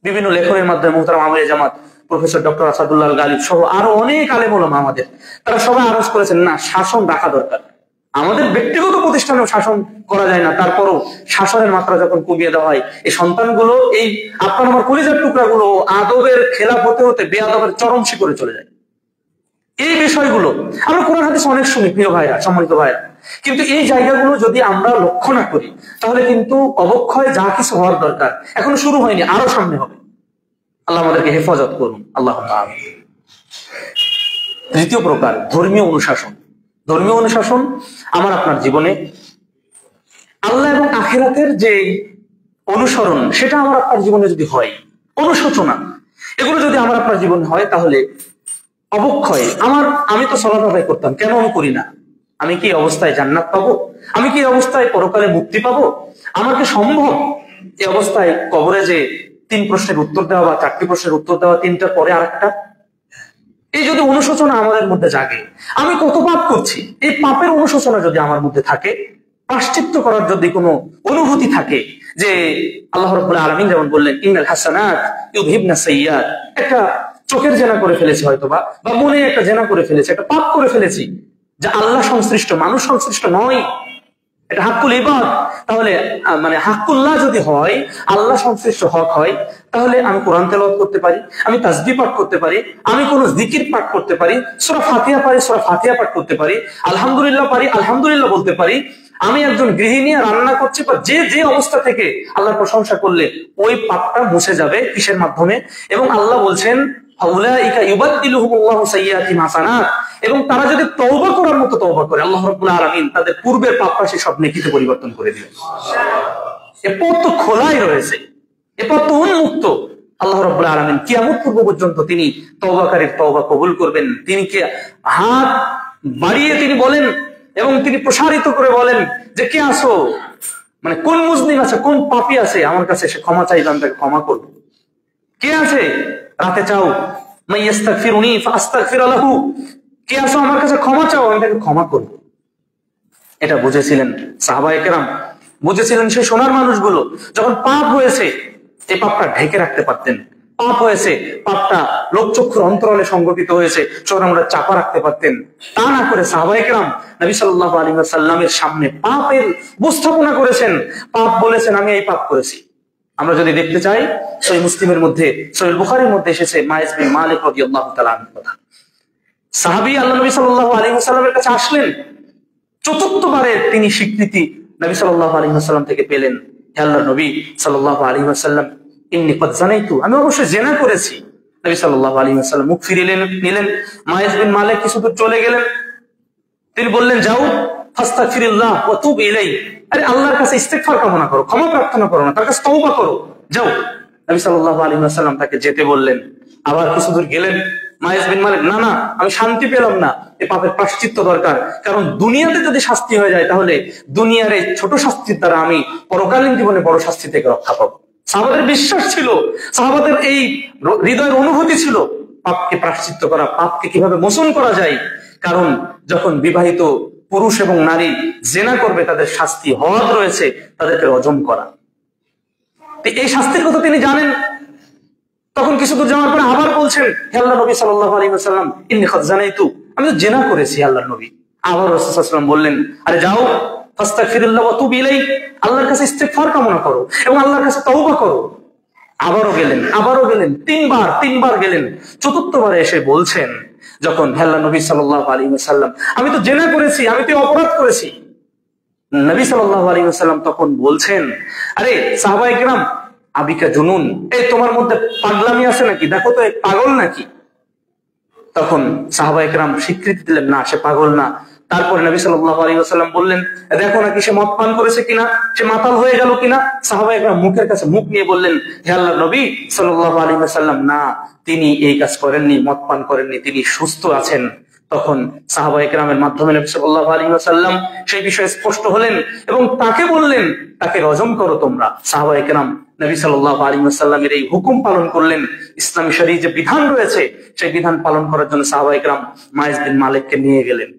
Speaker 1: বিভিন্ন লেখনের মাধ্যমে। মুহতারাম আমিরে জামাত প্রফেসর ডক্টর আসাদুল্লাহ গালিব সহ আরো অনেক আলেম ওলামা আমাদের, তারা সবাই আরজ করেছেন না, শাসন রাখা দরকার। আমাদের ব্যক্তিগত প্রতিষ্ঠানেও শাসন করা যায় না, তারপরও শাসনের মাত্রা যখন কমিয়ে দেওয়া হয়, এই সন্তানগুলো, এই আপনার আমার কলিজার টুকরাগুলো আদবের খেলাফ হতে হতে বেয়াদবের চরম শিখরে চলে যায়। এই বিষয়গুলো আমরা কোরআন হাদিস অনেক শুনি, প্রিয় ভাইরা, সম্মানিত ভাইরা, কিন্তু এই জায়গাগুলো যদি আমরা লক্ষ্য না করি তাহলে কিন্তু অবক্ষয় যা কিছু হওয়ার দরকার এখনো শুরু হয়নি, আরো সামনে হবে। আল্লাহ আমাদেরকে হেফাজত করুন, আল্লাহ। তৃতীয় প্রকার ধর্মীয় অনুশাসন। ধর্মীয় অনুশাসন আমার আপনার জীবনে আল্লাহ এবং আখিরাতের যে অনুসরণ, সেটা আমার আপনার জীবনে যদি হয়, অনুশোচনা, এগুলো যদি আমার আপনার জীবনে হয়, তাহলে অবক্ষয় আমি তো সালাত আদায় করতাম, কেন আমি করি না? আমি কি অবস্থায় জান্নাত পাবো? আমি কি অবস্থায় পরকালে মুক্তি পাবো? আমার কি সম্ভব এই অবস্থায় কবরে যে 3 প্রশ্নের উত্তর দেওয়া বা 4টি প্রশ্নের উত্তর দেওয়া, 3টার পরে আরেকটা? এই যদি অনুশোচনা আমাদের মধ্যে জাগে, আমি কত পাপ করছি, এই পাপের অনুশোচনা যদি আমার মধ্যে থাকে, প্রায়শ্চিত্ত করার যদি কোনো অনুভূতি থাকে, যে আল্লাহ রাব্বুল আলামিন যেমন বললেন ইন্নাল হাসানাত ইউযহিবনা সাইয়্যাত, একটা চোখের জেনা করে ফেলেছি হয়তো বা মনে একটা জেনা করে ফেলেছি, একটা পাপ করে ফেলেছি, যে আল্লাহ সংশ্লিষ্ট, মানুষ সংশ্লিষ্ট নয়, এটা হাক্কুল ইবাদ। তাহলে মানে হাক্কুল্লাহ যদি হয়, আল্লাহ সংশ্লিষ্ট হক হয়, তাহলে আমি কোরআন তেলাওয়াত করতে পারি, আমি তাসবিহ পাঠ করতে পারি, আমি কোন জিকির পাঠ করতে পারি, সূরা ফাতিহা পারি, সূরা ফাতিহা পাঠ করতে পারি, আলহামদুলিল্লাহ পারি, আলহামদুলিল্লাহ বলতে পারি। আমি একজন গৃহিণী রান্না করছি, বা যে অবস্থা থেকে আল্লাহর প্রশংসা করলে ওই পাপটা মুছে যাবে কিসের মাধ্যমে? এবং আল্লাহ বলছেন ফাউলাইকা ইউবাদদিলুহুমুল্লাহু সাইয়্যাতিহিম হাসানাত, এবং তারা যদি তওবা করার মতো তওবা করে, আল্লাহ রাব্বুল আলামিন তাদের পূর্বের পাপরাশি সব নেকিতে পরিবর্তন করে দিবেন। এ পথ তো খোলাই রয়েছে, এ পথ তো উন্মুক্ত। আল্লাহ রাব্বুল আলামিন কিয়ামত পূর্ব পর্যন্ত তিনি তওবাকারীর তওবা কবুল করবেন। তিনি কি হাত বাড়িয়ে তিনি বলেন এবং তিনি প্রসারিত করে বলেন যে কে আসো, মানে কোন মুজলিম আছে, কোন পাপী আছে, আমার কাছে সে ক্ষমা চাইবে, আমি তাকে ক্ষমা করবো। কে আছে রাতে চাও মাইয়াস্তাগফিরুনি ফাআস্তাগফির লাহু, কে আসো আমার কাছে ক্ষমা চাও, আমি তাকে ক্ষমা করব। এটা বুঝেছিলেন সাহাবায়ে কেরাম, বুঝেছিলেন সেই সোনার মানুষগুলো। যখন পাপ হয়েছে, এই পাপটা ঢেকে রাখতে পারতেন। পাপ হয়েছে, পাপটা লোকচক্ষুর অন্তরালে সংগঠিত হয়েছে, সুতরাং আমরা চাপা রাখতে পারতেন। তা না করে সাহাবায়ে কেরাম নবী সাল্লাল্লাহু আলাইহি ওয়াসাল্লামের সামনে পাপের উপস্থাপনা করেছেন, পাপ বলেছেন আমি এই পাপ করেছি। আমরা যদি দেখতে চাই, সহিহ মুসলিমের মধ্যে, সহিহ বুখারীর মধ্যে এসেছে মাইস বিন মালিক রাদিয়াল্লাহু তাআলা আনহু কথা। সাহাবী আল্লাহ নবী সাল্লাল্লাহু আলাইহি ওয়াসাল্লামের কাছে আসলেন, চতুর্থবারে তিনি স্বীকৃতি নবী সাল্লাল্লাহু আলাইহি ওয়াসাল্লাম থেকে পেলেন, হে আল্লাহর নবী সাল্লাল্লাহু আলাইহি ওয়াসাল্লাম, ইন্নী ক্বাদ যানাইতু, আমি অবশ্যই জিনা করেছি। নবী সাল্লাল্লাহু আলাইহি ওয়াসাল্লাম মুখ ফিরিয়ে নিলেন, মাইস বিন মালিক কিছু দূর চলে গেলেন, তিনি বললেন যাও ফাস্তাগফিরিল্লাহ ওয়া তুব ইলাইহি, আরে আল্লাহর কাছে ইস্তেগফার কামনা করো, ক্ষমা প্রার্থনা করো না, তার কাছে তওবা করো, যাও। নবী সাল্লাল্লাহু আলাইহি ওয়াসাল্লাম তাকে যেতে বললেন। আবার কিছু দূর গেলেন, মাইস বিন মালিক, না আমি শান্তি পেলাম না, এই পাপের প্রায়শ্চিত্ত দরকার, কারণ দুনিয়াতে যদি শাস্তি হয়ে যায়, তাহলে দুনিয়ার এই ছোট শাস্তির দ্বারা আমি পরকালীন জীবনে বড় শাস্তি থেকে রক্ষা পাবো। সাহাবাদের বিশ্বাস ছিল, সাহাবাদের এই হৃদয়ের অনুভূতি ছিল, পাপকে প্রায়শ্চিত্ত করা, পাপকে কিভাবে মোচন করা যায়। কারণ যখন বিবাহিত পুরুষ এবং নারী জেনা করবে, তাদের শাস্তি হওয়ার রয়েছে, তাদেরকে রজম করা। এই শাস্তির কথা তিনি জানেন। তখন কিছু দূর যাওয়ার পরে আবার বলছেন, হে আল্লাহর নবী সাল্লাল্লাহু আলাইহি ওয়াসাল্লাম, ইন্নী ক্বাদ যানাইতু, আমি তো জেনা করেছি আল্লাহর নবী। আবার রাসূল সাল্লাল্লাহু আলাইহি ওয়াসাল্লাম বললেন, আরে যাও ফাস্তাগফিরুল্লাহ ওয়া তুব ইলাইহি, আল্লাহর কাছে ইস্তেগফার কামনা করো এবং আল্লাহর কাছে তওবা করো। আবারও গেলেন, তিনবার গেলেন। চতুর্থবারে এসে বলছেন, যখন হে আল্লাহর নবী সাল্লাল্লাহু আলাইহি ওয়াসাল্লাম, আমি তো জেনা করেছি, আমি তো অপরাধ করেছি। নবী সাল্লাল্লাহু আলাইহি ওয়াসাল্লাম তখন বলছেন, আরে সাহাবায়ে কেরাম, আবিকা জুনুন, এই তোমার মধ্যে পাগলামি আছে নাকি, দেখো তো পাগল নাকি। তখন সাহাবায়ে কেরাম স্বীকৃতি দিলেন, না সে পাগল না। তারপরে নবী সাল্লাল্লাহু আলাইহি ওয়াসাল্লাম বললেন, দেখো নাকি সে মদ পান করেছে কিনা, সে মাতাল হয়ে গেল কিনা। সাহাবায়ে কেরাম মুখের কাছে মুখ নিয়ে বললেন, হে আল্লাহর নবী সাল্লাল্লাহু আলাইহি ওয়াসাল্লাম, না, তিনি এই কাজ করেননি, মদ পান করেননি, তিনি সুস্থ আছেন। তখন সাহাবায়ে কেরামের মাধ্যমে নবী সাল্লাল্লাহু আলাইহি ওয়াসাল্লাম সেই বিষয়ে স্পষ্ট হলেন এবং তাকে বললেন, তাকে রজম করো তোমরা। সাহাবায়ে কেরাম নবী সাল্লাল্লাহু আলাইহি ওয়াসাল্লামের এই হুকুম পালন করলেন। ইসলামী শরীয়তে যে বিধান রয়েছে, সেই বিধান পালন করার জন্য সাহাবায়ে কেরাম মাইস বিন মালিককে নিয়ে গেলেন।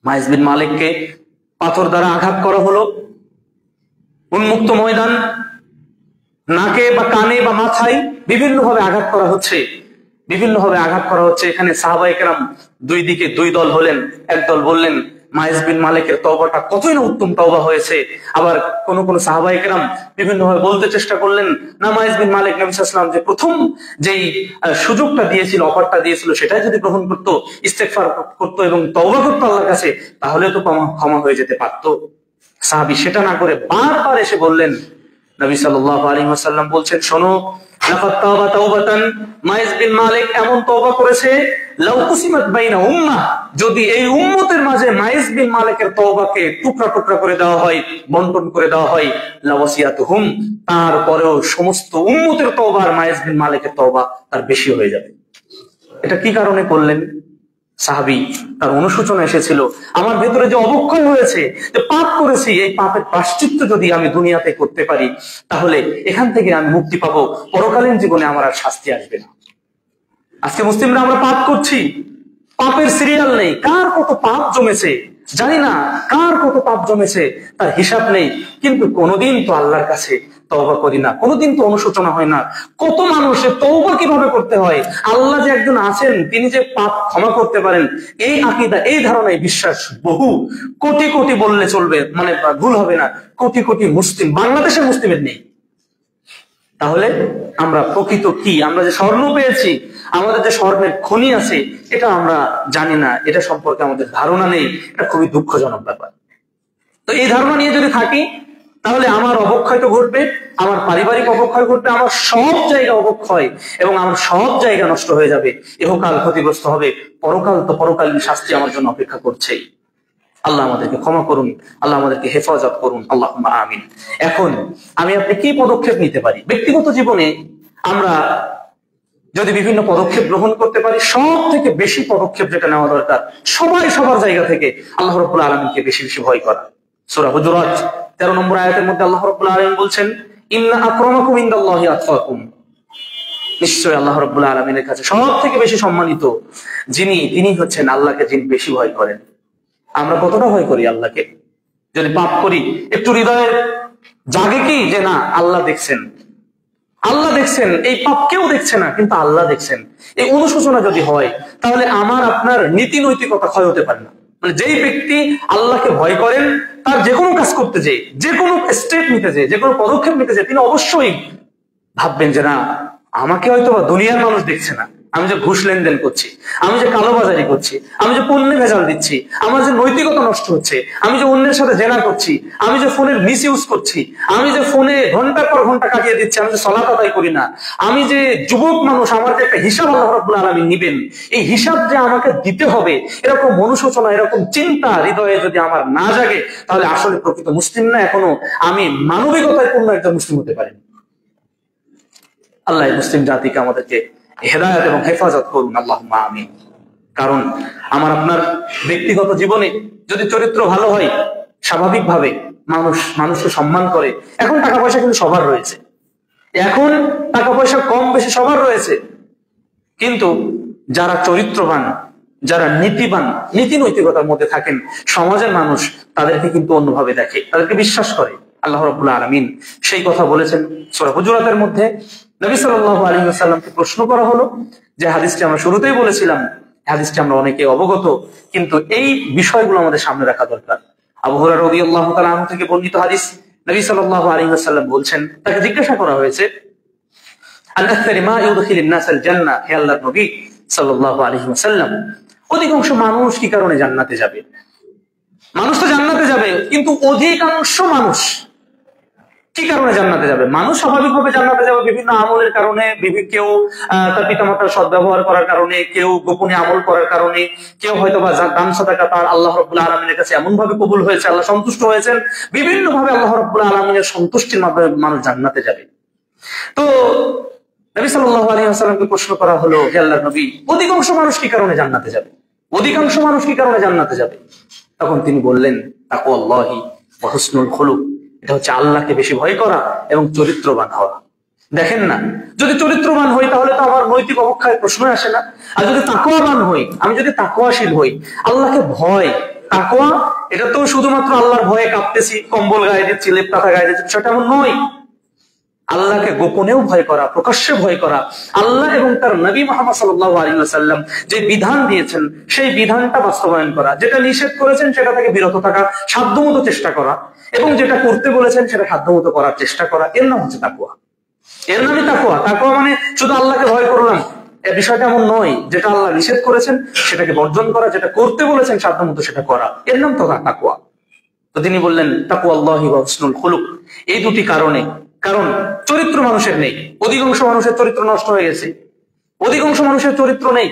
Speaker 1: মাইস বিন মালিককে পাথর দ্বারা আঘাত করা হলো, উন্মুক্ত ময়দান, নাকে বা কানে বা মাথায় বিভিন্নভাবে আঘাত করা হচ্ছে। এখানে সাহাবায়ে কেরাম দুই দিকে দুই দল হলেন। একদল বললেন মাইস বিন মালিকের তওবাটা কতই না উত্তম তওবা হয়েছে। আবার কোন সাহাবায়ে কেরাম বিভিন্নভাবে বলতে চেষ্টা করলেন, না, মাইস বিন মালিক নবী সাল্লাল্লাহু আলাইহি ওয়াসাল্লাম যে প্রথম যেই সুযোগটা দিয়েছিল, অফারটা দিয়েছিল, সেটাই যদি গ্রহণ করতো, ইস্তেগফার করতো এবং তওবা করতো আল্লাহর কাছে, তাহলে তো ক্ষমা হয়ে যেতে পারতো। সাহাবী সেটা না করে বারবার এসে বললেন, নবী সাল্লাল্লাহু আলাইহি ওয়াসাল্লাম বলছেন, শোনো, লাকাদ তাওবা তাওবাতান, মাইজ বিন মালিক এমন তওবা করেছে, লাউ কুসিমাত বাইনা উম্মাহ, যদি এই উম্মতের মাঝে মাইজ বিন মালিকের তওবাকে টুকরা টুকরা করে দেওয়া হয়, বন্টন করে দেওয়া হয়, লাওয়াসিয়াতুহুম, তারপরেও সমস্ত উম্মতের তওবা আর মাইজ বিন মালিকের তওবা তার বেশি হয়ে যাবে। এটা কি কারণে করলেন? সাহাবী, তার অনুশোচনা এসেছিল, আমার ভেতরে যে অবক্ষয় হয়েছে, যে পাপ করেছি, এই পাপের প্রায়শ্চিত্ত যদি আমি দুনিয়াতে করতে পারি, তাহলে এখান থেকে আমি মুক্তি পাবো, পরকালীন জীবনে আমার আর শাস্তি আসবে না। আজকে মুসলিমরা আমরা পাপ করছি, পাপের সিরিয়াল নেই, কার কত পাপ জমেছে জানি না, কার কত পাপ জমেছে তার হিসাব নেই, কিন্তু কোনোদিন তো আল্লাহর কাছে তওবা করি না, কোনোদিন তো অনুশোচনা হয় না। কত মানুষের তওবা কিভাবে করতে হয়, আল্লাহ যে একজন আছেন, তিনি যে পাপ ক্ষমা করতে পারেন, এই আকীদা, এই ধারণায় বিশ্বাস বহু কোটি কোটি বললে চলবে, মানে ভুল হবে না, কোটি কোটি মুসলিম, বাংলাদেশের মুসলিমের নেই। তাহলে আমরা প্রকৃত কি, আমরা যে স্বর্ণ পেয়েছি, আমাদের যে স্বর্ণের খনি আছে, এটা আমরা জানি না, এটা সম্পর্কে আমাদের ধারণা নেই, এটা খুবই দুঃখজনক ব্যাপার। তো এই ধারণা নিয়ে যদি থাকি, তাহলে আমার অবক্ষয় তো ঘটবে, আমার পারিবারিক অবক্ষয় ঘটবে, আমার সব জায়গা অবক্ষয় এবং আমার সব জায়গা নষ্ট হয়ে যাবে, ইহকাল ক্ষতিগ্রস্ত হবে, পরকাল তো পরকালীন শাস্তি আমার জন্য অপেক্ষা করছেই। আল্লাহ আমাদেরকে ক্ষমা করুন, আল্লাহ আমাদেরকে হেফাজত করুন, আল্লাহুম্মা আমিন। এখন আমি আপনি কি পদক্ষেপ নিতে পারি ব্যক্তিগত জীবনে? আমরা যদি বিভিন্ন পদক্ষেপ গ্রহণ করতে পারি, সব থেকে বেশি পদক্ষেপ যেটা নেওয়া দরকার, সবাই সবার জায়গা থেকে আল্লাহ রাব্বুল আলামিনকে বেশি বেশি ভয় করা। সূরা হুজুরাত 13 নম্বর আয়াতের মধ্যে আল্লাহ রাব্বুল আলামিন বলছেন, ইন্না আকরামাকুম ইনদাল্লাহি আতকাকুম, নিশ্চয় আল্লাহ রাব্বুল আলামিনের কাছে সব থেকে বেশি সম্মানিত তিনি হচ্ছেন আল্লাহকে যিনি বেশি ভয় করেন। আমরা কতটা ভয় করি আল্লাহকে? যদি পাপ করি, একটু হৃদয়ের জাগে কি যে না, আল্লাহ দেখছেন, আল্লাহ দেখছেন, এই পাপ কেউ দেখছে না কিন্তু আল্লাহ দেখছেন, এই অনুশোচনা যদি হয়, তাহলে আমার আপনার নীতি নৈতিকতা ক্ষয় হতে পারে না। মানে যেই ব্যক্তি আল্লাহকে ভয় করেন, তার যে কোনো কাজ করতে যে, যে কোনো স্টেপ নিতে যে, যে কোনো পদক্ষেপ নিতে যে, তিনি অবশ্যই ভাববেন যে না, আমাকে হয়তো দুনিয়ার মানুষ দেখছে না, আমি যে ঘুষ লেনদেন করছি, আমি যে কালোবাজারি করছি, আমি যে পণ্যে ভেজাল দিচ্ছি, আমার যে নৈতিকতা নষ্ট হচ্ছে, আমি যে অন্যের সাথে জেনা করছি, আমি যে ফোনের মিস ইউজ করছি, আমি যে ফোনে ঘন্টার পর ঘন্টা কাটিয়ে দিচ্ছি, আমি যে সালাত আদায় করি না, আমি যে যুবক মানুষ, আমার যে একটা হিসাব আল্লাহ রাব্বুল আলামিন নিবেন, এই হিসাব যে আমাকে দিতে হবে, এরকম অনুশোচনা, এরকম চিন্তা হৃদয়ে যদি আমার না জাগে, তাহলে আসলে প্রকৃত মুসলিম না, এখনো আমি মানবিকতায় পূর্ণ একজন মুসলিম হতে পারিনি। আল্লাহ মুসলিম জাতিকে আমাদেরকে হেদায়েত এবং হেফাজত করুন, আল্লাহুম্মা আমিন। কারণ আমার আপনার ব্যক্তিগত জীবনে যদি চরিত্র ভালো হয়, স্বাভাবিকভাবে মানুষকে সম্মান করে। এখন টাকা পয়সা কিন্তু সবার রয়েছে, এখন টাকা পয়সা কম বেশি সবার রয়েছে, কিন্তু যারা চরিত্রবান, যারা নীতিবান, নীতি নৈতিকতার মধ্যে থাকেন, সমাজের মানুষ তাদেরকে কিন্তু অন্যভাবে দেখে, তাদেরকে বিশ্বাস করে। আল্লাহ রাব্বুল আলামিন সেই কথা বলেছেন সূরা হুজুরাতের মধ্যে। নবী সাল্লাল্লাহু আলাইহি ওয়াসাল্লামকে প্রশ্ন করা হলো, যে হাদিসটি আমরা শুরুতেই বলেছিলাম, হাদিসটি আমরা অনেকে অবগত, কিন্তু এই বিষয়গুলো আমাদের সামনে রাখা দরকার। আবু হুরায়রা রাদিয়াল্লাহু তাআলা আনহু থেকে বর্ণিত হাদিস, নবী সাল্লাল্লাহু আলাইহি ওয়াসাল্লাম বলছেন, তাকে জিজ্ঞাসা করা হয়েছে, আল আকসারি মা ইউদখিলুন নাস আল জান্নাহ, হে আল্লাহর নবী সাল্লাল্লাহু আলাইহি ওয়াসাল্লাম, অধিকাংশ মানুষ কি কারণে জান্নাতে যাবে? মানুষ তো জান্নাতে যাবে, কিন্তু অধিকাংশ মানুষ কি কারণে জান্নাতে যাবে? মানুষ স্বাভাবিকভাবে জান্নাতে যাবে বিভিন্ন আমলের কারণে, কেউ তার পিতামাতার সদ্ব্যবহার করার কারণে, কেউ গোপনে আমল করার কারণে, কেউ হয়তো বা দান সাদাকা তার আল্লাহ রাব্বুল আলামিনের কাছে এমন ভাবে কবুল হয়েছে, আল্লাহ সন্তুষ্ট হয়েছেন, বিভিন্ন ভাবে আল্লাহ রাব্বুল আলামিনের সন্তুষ্টির মাধ্যমে মানুষ জান্নাতে যাবে। তো নবী সাল্লাল্লাহু আলাইহি ওয়াসাল্লামকে প্রশ্ন করা হলো, হে আল্লাহর নবী, অধিকাংশ মানুষ কি কারণে জান্নাতে যাবে? অধিকাংশ মানুষ কি কারণে জান্নাতে যাবে? তখন তিনি বললেন, তাকওয়াল্লাহি ওয়া হুসনুল খুলুক, এটা হচ্ছে আল্লাহকে বেশি ভয় করা এবং চরিত্রবান হওয়া। দেখেন না, যদি চরিত্রবান হই তাহলে তো আমার নৈতিক অবক্ষয়ের প্রশ্ন আসে না। আর যদি তাকওয়াবান হই, আমি যদি তাকওয়াশীল হই, আল্লাহকে ভয়, তাকওয়া, এটা তো শুধুমাত্র আল্লাহর ভয়ে কাঁপতেছি, কম্বল গায়ে দিচ্ছি, লেপ কাঁথা গায়ে দিচ্ছি, সেটা এমন নয়। আল্লাহকে গোপনেও ভয় করা, প্রকাশ্যে ভয় করা, আল্লাহ এবং তার নবী মুহাম্মদ সাল্লাল্লাহু আলাইহি ওয়াসাল্লাম যে বিধান দিয়েছেন সেই বিধানটা বাস্তবায়ন করা, যেটা নিষেধ করেছেন সেটা থেকে বিরত থাকা, সাধ্যমতো চেষ্টা করা, এবং যেটা করতে বলেছেন সেটা সাধ্যমতো করার চেষ্টা করা, এর নাম হচ্ছে তাকওয়া। এর নামই তাকওয়া। তাকওয়া মানে শুধু আল্লাহকে ভয় করলাম, এই বিষয়টা এমন নয়। যেটা আল্লাহ নিষেধ করেছেন সেটাকে বর্জন করা, যেটা করতে বলেছেন সাধ্যমতো সেটা করা, এর নাম তো তাকওয়া। তো তিনি বললেন, তাকওয়াল্লাহি ওয়া হুসনুল খুলুক, এই দুটি কারণে কারণ চরিত্র মানুষের নেই, অধিকাংশ মানুষের চরিত্র নষ্ট হয়ে গেছে, অধিকাংশ মানুষের চরিত্র নেই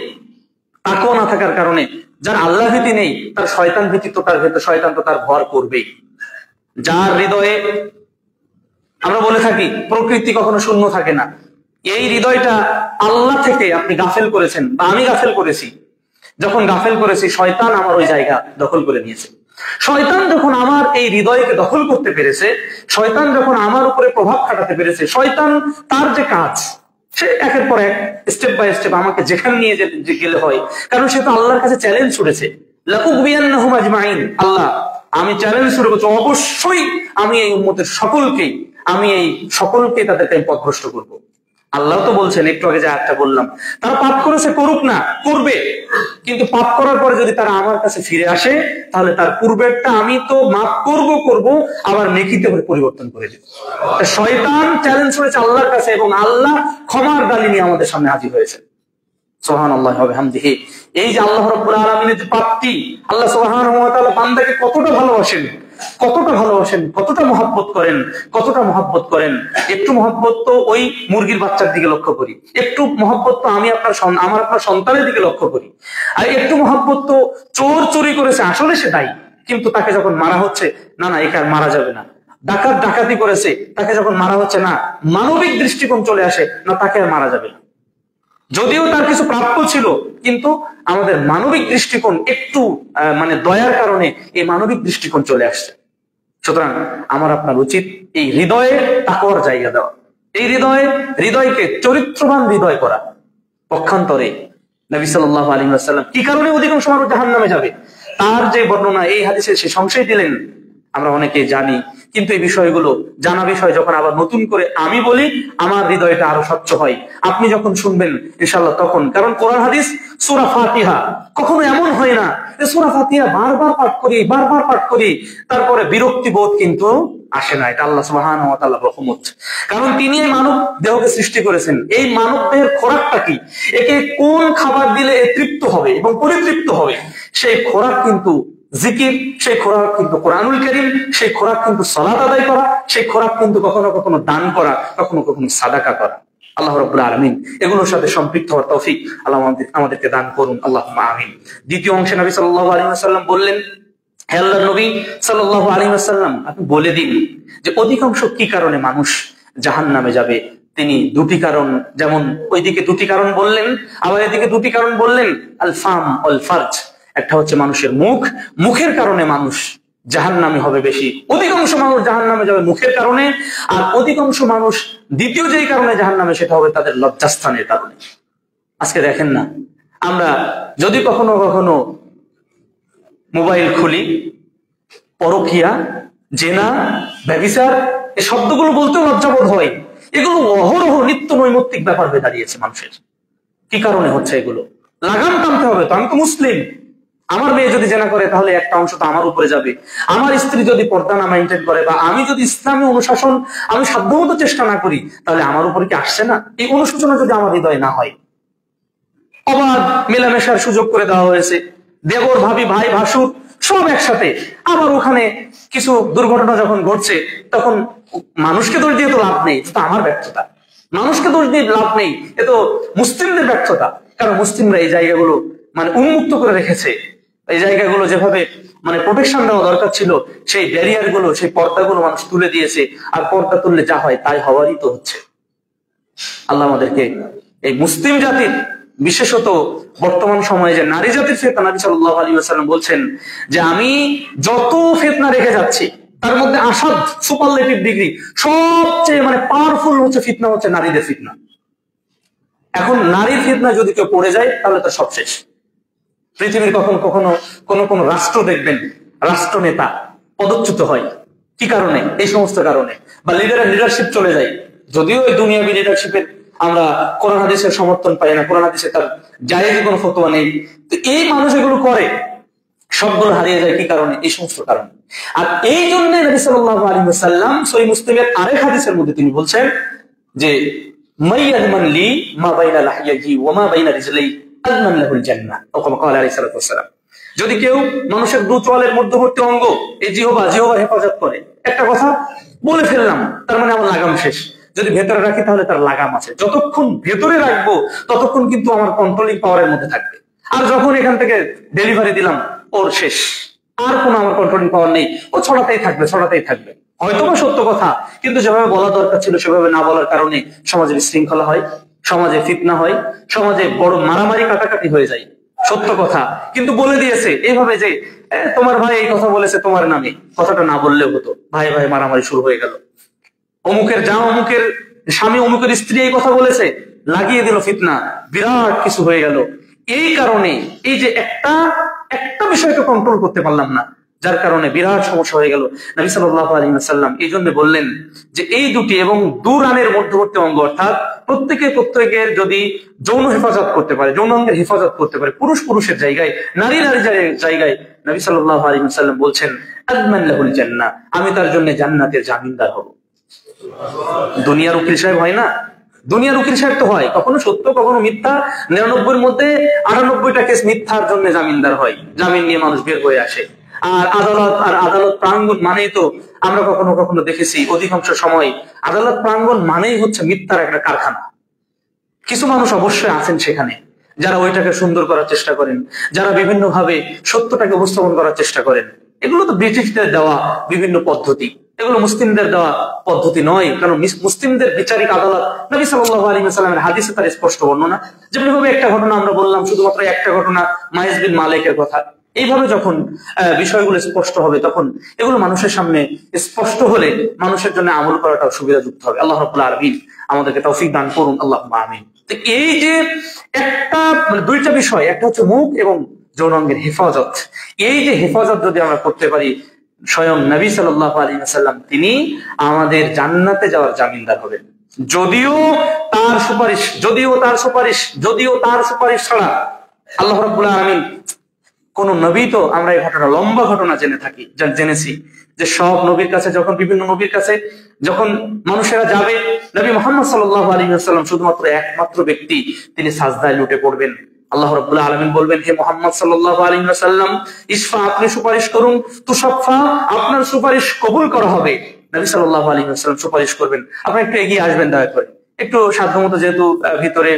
Speaker 1: তাকওয়া না থাকার কারণে। যার আল্লাহ ভীতি নেই তার শয়তান ভীতি তো তার ভেতর, শয়তান তো তার ভর করবেই। যার হৃদয়ে, আমরা বলে থাকি প্রকৃতি কখনো শূন্য থাকে না, এই হৃদয়টা আল্লাহ থেকে আপনি গাফেল করেছেন বা আমি গাফেল করেছি। যখন গাফেল করেছি শয়তান আমার ওই জায়গা দখল করে নিয়েছে। শয়তান যখন আমার এই হৃদয়কে দখল করতে পেরেছে, শয়তান যখন আমার উপরে প্রভাব খাটাতে পেরেছে, শয়তান তার যে কাজ সে একের পর এক স্টেপ বাই স্টেপ আমাকে যেখানে নিয়ে গেলে হয়, কারণ সে তো আল্লাহর কাছে চ্যালেঞ্জ ছুড়েছে, লাউগবিয়ান্নাহুম আজমাইন, আল্লাহ আমি চ্যালেঞ্জ শুরু করছি, অবশ্যই আমি এই উম্মতের সকলকে তাদেরকে আমি পথভ্রষ্ট করবো। আল্লাহ তো বলছেন, একটু আগে যে আয়াতটা বললাম, তারা পাপ করেছে, করুক না, করবে, কিন্তু পাপ করার পরে যদি তারা আমার কাছে ফিরে আসে তাহলে তার পূর্বেরটা আমি তো মাফ করব, আবার নেকিতে পরিবর্তন করে দেব। শয়তান চ্যালেঞ্জ করেছে আল্লাহর কাছে এবং আল্লাহ ক্ষমার ডালি নিয়ে আমাদের সামনে হাজির হয়েছে। সুবহানাল্লাহি ওয়া বিহামদিহি। এই যে আল্লাহ রাব্বুল আলামিনের যে প্রাপ্তি, আল্লাহ সুবহানাহু ওয়া তাআলা বান্দাকে কতটা ভালোবাসেন, কতটা মহব্বত করেন। একটু মহব্বত তো ওই মুরগির বাচ্চার দিকে লক্ষ্য করি, একটু মহব্বত তো আমার আপনার সন্তানের দিকে লক্ষ্য করি, আর একটু মহব্বত তো চোর চুরি করেছে আসলে সে দায়ী, কিন্তু তাকে যখন মারা হচ্ছে, না একে আর মারা যাবে না। ডাকাত ডাকাতি করেছে, তাকে যখন মারা হচ্ছে, না মানবিক দৃষ্টিকোণ চলে আসে, না তাকে আর মারা যাবে না। যদিও তার কিছু প্রাপ্য ছিল, কিন্তু আমাদের মানবিক দৃষ্টিকোণ একটু দয়ার কারণে এই মানবিক দৃষ্টিকোণ চলে আসছে। সুতরাং আমার আপনার উচিত এই হৃদয়ে তাকওয়ার জায়গা দেওয়া, এই হৃদয়কে চরিত্রবান হৃদয় করা। পক্ষান্তরে নবী সাল্লাল্লাহু আলাইহি ওয়াসাল্লাম কি কারণে অধিকাংশ মানুষ জাহান্নামে যাবে তার যে বর্ণনা এই হাদিসে সে সংশয় দিলেন, আমরা অনেকে জানি, কিন্তু এই বিষয়গুলো জানা বিষয় যখন আবার নতুন করে আমি বলি, আমার হৃদয়টা আরো স্বচ্ছ হয়। আপনি যখন শুনবেন ইনশাআল্লাহ তখন, কারণ কোরআন হাদিস সূরা ফাতিহা কখনো এমন হয় না যে সূরা ফাতিহা বারবার পাঠ করি তারপরে বিরক্তি বোধ কিন্তু আসে না। এটা আল্লাহ সুবহানাহু ওয়া তাআলার রহমত, কারণ তিনি এই মানব দেহকে সৃষ্টি করেছেন। এই মানব দেহের খোরাকটা কি, একে কোন খাবার দিলে এ তৃপ্ত হবে এবং পরিতৃপ্ত হবে, সেই খোরাক কিন্তু জিকির, সেই খোরাক কিন্তু কোরআনুল কারীম, সেই খোরাক কিন্তু সালাত আদায় করা, সেই খোরাক কিন্তু কখনো কখনো দান করা, কখনো কখনো সাদাকা করা। আল্লাহ রাব্বুল আলামিন এগুলোর সাথে সম্পৃক্ত হওয়ার তৌফিক আল্লাহ আমাদেরকে দান করুন, আল্লাহুম্মা আমিন। দ্বিতীয় অংশে নবী সাল্লাল্লাহু আলাইহি ওয়াসাল্লাম বললেন, হে আল্লাহর নবী সাল্লাল্লাহু আলাইহি ওয়াসাল্লাম, আপনি বলে দিন যে অধিকাংশ কি কারণে মানুষ জাহান্নামে যাবে। তিনি দুটি কারণ, যেমন ওইদিকে দুটি কারণ বললেন, আবার এদিকে দুটি কারণ বললেন, আল ফাম ওয়াল ফারজ। একটা হচ্ছে মানুষের মুখের কারণে মানুষ জাহান্নামী হবে বেশি, অধিকাংশ মানুষ জাহান্নামে যাবে মুখের কারণে, আর অধিকাংশ মানুষ দ্বিতীয় যেই কারণে জাহান্নামে সেটা হবে তাদের লজ্জাস্থানের কারণে। আজকে দেখেন না, আমরা যদি কখনো কখনো মোবাইল খুলি, পরকিয়া, জেনা, ব্যভিচার, এই শব্দগুলো বলতেও লজ্জাবোধ হয়। এগুলো অহরহ নিত্য নৈমিত্তিক ব্যাপার হয়ে দাঁড়িয়েছে মানুষের। কি কারণে হচ্ছে এগুলো? লাগাম টানতে হবে তো। আমি তো মুসলিম, আমার মেয়ে যদি জেনা করে তাহলে একটা অংশ তো আমার উপরে যাবে। আমার স্ত্রী যদি পর্দা না মেইনটেইন করে, বা আমি যদি ইসলামী অনুশাসন আমি সাধ্যমতো চেষ্টা না করি, তাহলে আমার উপরে কি আসছে না? এই অনুশোচনা যদি আমার হৃদয়ে না হয়, অবাধ মেলামেশার সুযোগ করে দেওয়া হয়েছে, দেবর ভাবি ভাই ভাসুর সব একসাথে, আবার ওখানে কিছু দুর্ঘটনা যখন ঘটছে তখন মানুষকে দোষ দিয়ে তো লাভ নেই, এটা আমার ব্যর্থতা। মানুষকে দোষ দিয়ে লাভ নেই, এ তো মুসলিমদের ব্যর্থতা। কারণ মুসলিমরা এই জায়গাগুলো উন্মুক্ত করে রেখেছে। এই জায়গাগুলো যেভাবে প্রোটেকশন দেওয়া দরকার ছিল, সেই ব্যারিয়ার গুলো, সেই পর্দাগুলো মানুষ তুলে দিয়েছে। আর পর্দা তুললে যা হয় তাই হওয়ারই তো হচ্ছে। আল্লাহ আমাদেরকে এই মুসলিম জাতির, বিশেষত বর্তমান সময়ে যে নারী জাতির ফিতনা, নবী সাল্লাল্লাহু আলাইহি ওয়াসাল্লাম বলছেন যে আমি যত ফিতনা রেখে যাচ্ছি তার মধ্যে আসাদ সুপারলেটিভ ডিগ্রি, সবচেয়ে পাওয়ারফুল হচ্ছে ফিতনা, হচ্ছে নারীদের ফিতনা। এখন নারীর ফিতনা যদি কেউ পড়ে যায় তাহলে তার সব শেষ। পৃথিবীর কখনো কখনো কোন রাষ্ট্র দেখবেন রাষ্ট্রনেতা পদচ্যুত হয়, কি কারণে? এই সমস্ত কারণে। বা লিডারশিপ চলে যায়, যদিও এই দুনিয়াবী লিডারশিপের আমরা কোরআন হাদিসের সমর্থন পাই না, কোরআন হাদিসে তার জায়েজি কোনো ফতোয়া নেই। তো এই মানুষ এগুলো করে, সবগুলো হারিয়ে যায় কি কারণে? এই সমস্ত কারণে। আর এই জন্য নবী সাল্লাল্লাহু আলাইহি ওয়াসাল্লাম সহিহ মুসলিমের আরেক হাদিসের মধ্যে তিনি বলছেন যে মাইয়াদমান লি মা বাইনা লাহিয়াহি ওয়া মা বাইনা রিজলাই আযমান লাহুল জান্নাহ, ও কামা ক্বালা আলাইহিস সালাতু ওয়াস সালাম। যদি কেউ মানুষের দু চোয়ালের মধ্যবর্তী অঙ্গ এই জিহ্বার হেফাজত করে, একটা কথা বলে ফেললাম, তার মানে আমার লাগাম শেষ। যদি ভেতরে রাখি তাহলে তার লাগাম আছে, যতক্ষণ ভেতরে রাখবো ততক্ষণ কিন্তু আমার কন্ট্রোলিং পাওয়ারের মধ্যে থাকবে। আর যখন এখান থেকে ডেলিভারি দিলাম, ওর শেষ, আর কোনো আমার কন্ট্রোলিং পাওয়ার নেই, ও ছড়াতেই থাকবে ছড়াতেই থাকবে। হয়তো বা সত্য কথা, কিন্তু যেভাবে বলা দরকার ছিল সেভাবে না বলার কারণে সমাজে বিশৃঙ্খলা হয়, সমাজে ফিতনা হয়, সমাজে বড় মারামারি কাটাকাটি হয়ে যায়। সত্য কথা কিন্তু বলে দিয়েছে এইভাবে যে তোমার ভাই এই কথা বলেছে তোমার নামে, কথাটা না বললেও হতো, ভাই ভাই মারামারি শুরু হয়ে গেল। অমুকের অমুকের স্বামী অমুকের স্ত্রী এই কথা বলেছে, লাগিয়ে দিল ফিতনা, বিরাট কিছু হয়ে গেল। এই কারণে এই যে একটা বিষয়কে কন্ট্রোল করতে পারলাম না, যার কারণে বিরাট সমস্যা হয়ে গেল। নবী সাল্লাল্লাহু আলাইহি ওয়াসাল্লাম এই জন্য বললেন যে এই দুটি এবং দুরানের মধ্যবর্তী অঙ্গ, অর্থাৎ প্রত্যেকের যদি যৌন হেফাজত করতে পারে, যৌন অঙ্গের হেফাজত করতে পারে, পুরুষের জায়গায়, নারী জায়গায়, নবী সাল্লাল্লাহু আলাইহি ওয়াসাল্লাম বলছেন আযমান লাহুল জান্নাহ, আমি তার জন্য জান্নাতের জামিনদার হব। দুনিয়ার উকিল সাহেব হয় না, দুনিয়ার উকিল সাহেব তো হয়, কখনো সত্য কখনো মিথ্যা, 99-এর মধ্যে 98টা কেস মিথ্যার জন্য জামিনদার হয়, জামিন নিয়ে মানুষ বের হয়ে আসে। আর আদালত প্রাঙ্গণ মানেই তো আমরা কখনো কখনো দেখেছি, অধিকাংশ সময় আদালত প্রাঙ্গণ মানেই হচ্ছে মিথ্যার একটা কারখানা। কিছু মানুষ অবশ্যই আছেন সেখানে যারা ওইটাকে সুন্দর করার চেষ্টা করেন, যারা বিভিন্ন ভাবে সত্যটাকে উপস্থাপন করার চেষ্টা করেন। এগুলো তো ব্রিটিশদের দেওয়া বিভিন্ন পদ্ধতি, এগুলো মুসলিমদের দেওয়া পদ্ধতি নয়। কারণ মুসলিমদের বিচারিক আদালত, নবী সাল্লাল্লাহু আলাইহি ওয়াসাল্লামের হাদিসে তার স্পষ্ট বর্ণনা। যেভাবে একটা ঘটনা আমরা বললাম, শুধুমাত্র একটা ঘটনা, মাইজ বিন মালিকের কথা, এইভাবে যখন বিষয়গুলো স্পষ্ট হবে তখন এগুলো মানুষের সামনে স্পষ্ট হলে মানুষের জন্য আমল করাটাও সুবিধাযুক্ত হবে। আল্লাহ রাব্বুল আলামিন আমাদেরকে তৌফিক দান করুন, আল্লাহুম্মা আমিন। তো এই যে একটা দুইটা বিষয়, একটা হচ্ছে মুখ এবং যৌনাঙ্গের হেফাজত, এই যে হেফাজত যদি আমরা করতে পারি, স্বয়ং নবী সাল্লাল্লাহু আলাইহি ওয়াসাল্লাম তিনি আমাদের জান্নাতে যাওয়ার জামিনদার হবেন। যদিও তার সুপারিশ ছাড়া আল্লাহ রাব্বুল আলামিন, কোন নবী তো আমরা এই ঘটনা, লম্বা ঘটনা জেনেছি যে সব নবীর কাছে, যখন বিভিন্ন নবীর কাছে যখন মানুষেরা যাবে, নবী মুহাম্মদ সাল্লাল্লাহু আলাইহি ওয়াসাল্লাম শুধুমাত্র একমাত্র ব্যক্তি, তিনি সাজদায় লুটে পড়বেন। আল্লাহ রাব্বুল আলামিন বলবেন, হে মুহাম্মদ সাল্লাল্লাহু আলাইহি ওয়াসাল্লাম, ইসফা, আপনি সুপারিশ করুন, তুশাফা, আপনার সুপারিশ কবুল করা হবে। নবী সাল্লাল্লাহু আলাইহি ওয়াসাল্লাম সুপারিশ করবেন। আপনি একটু এগিয়ে আসবেন দয়া করে, একটু সাধ্যমতো, যেহেতু ভিতরে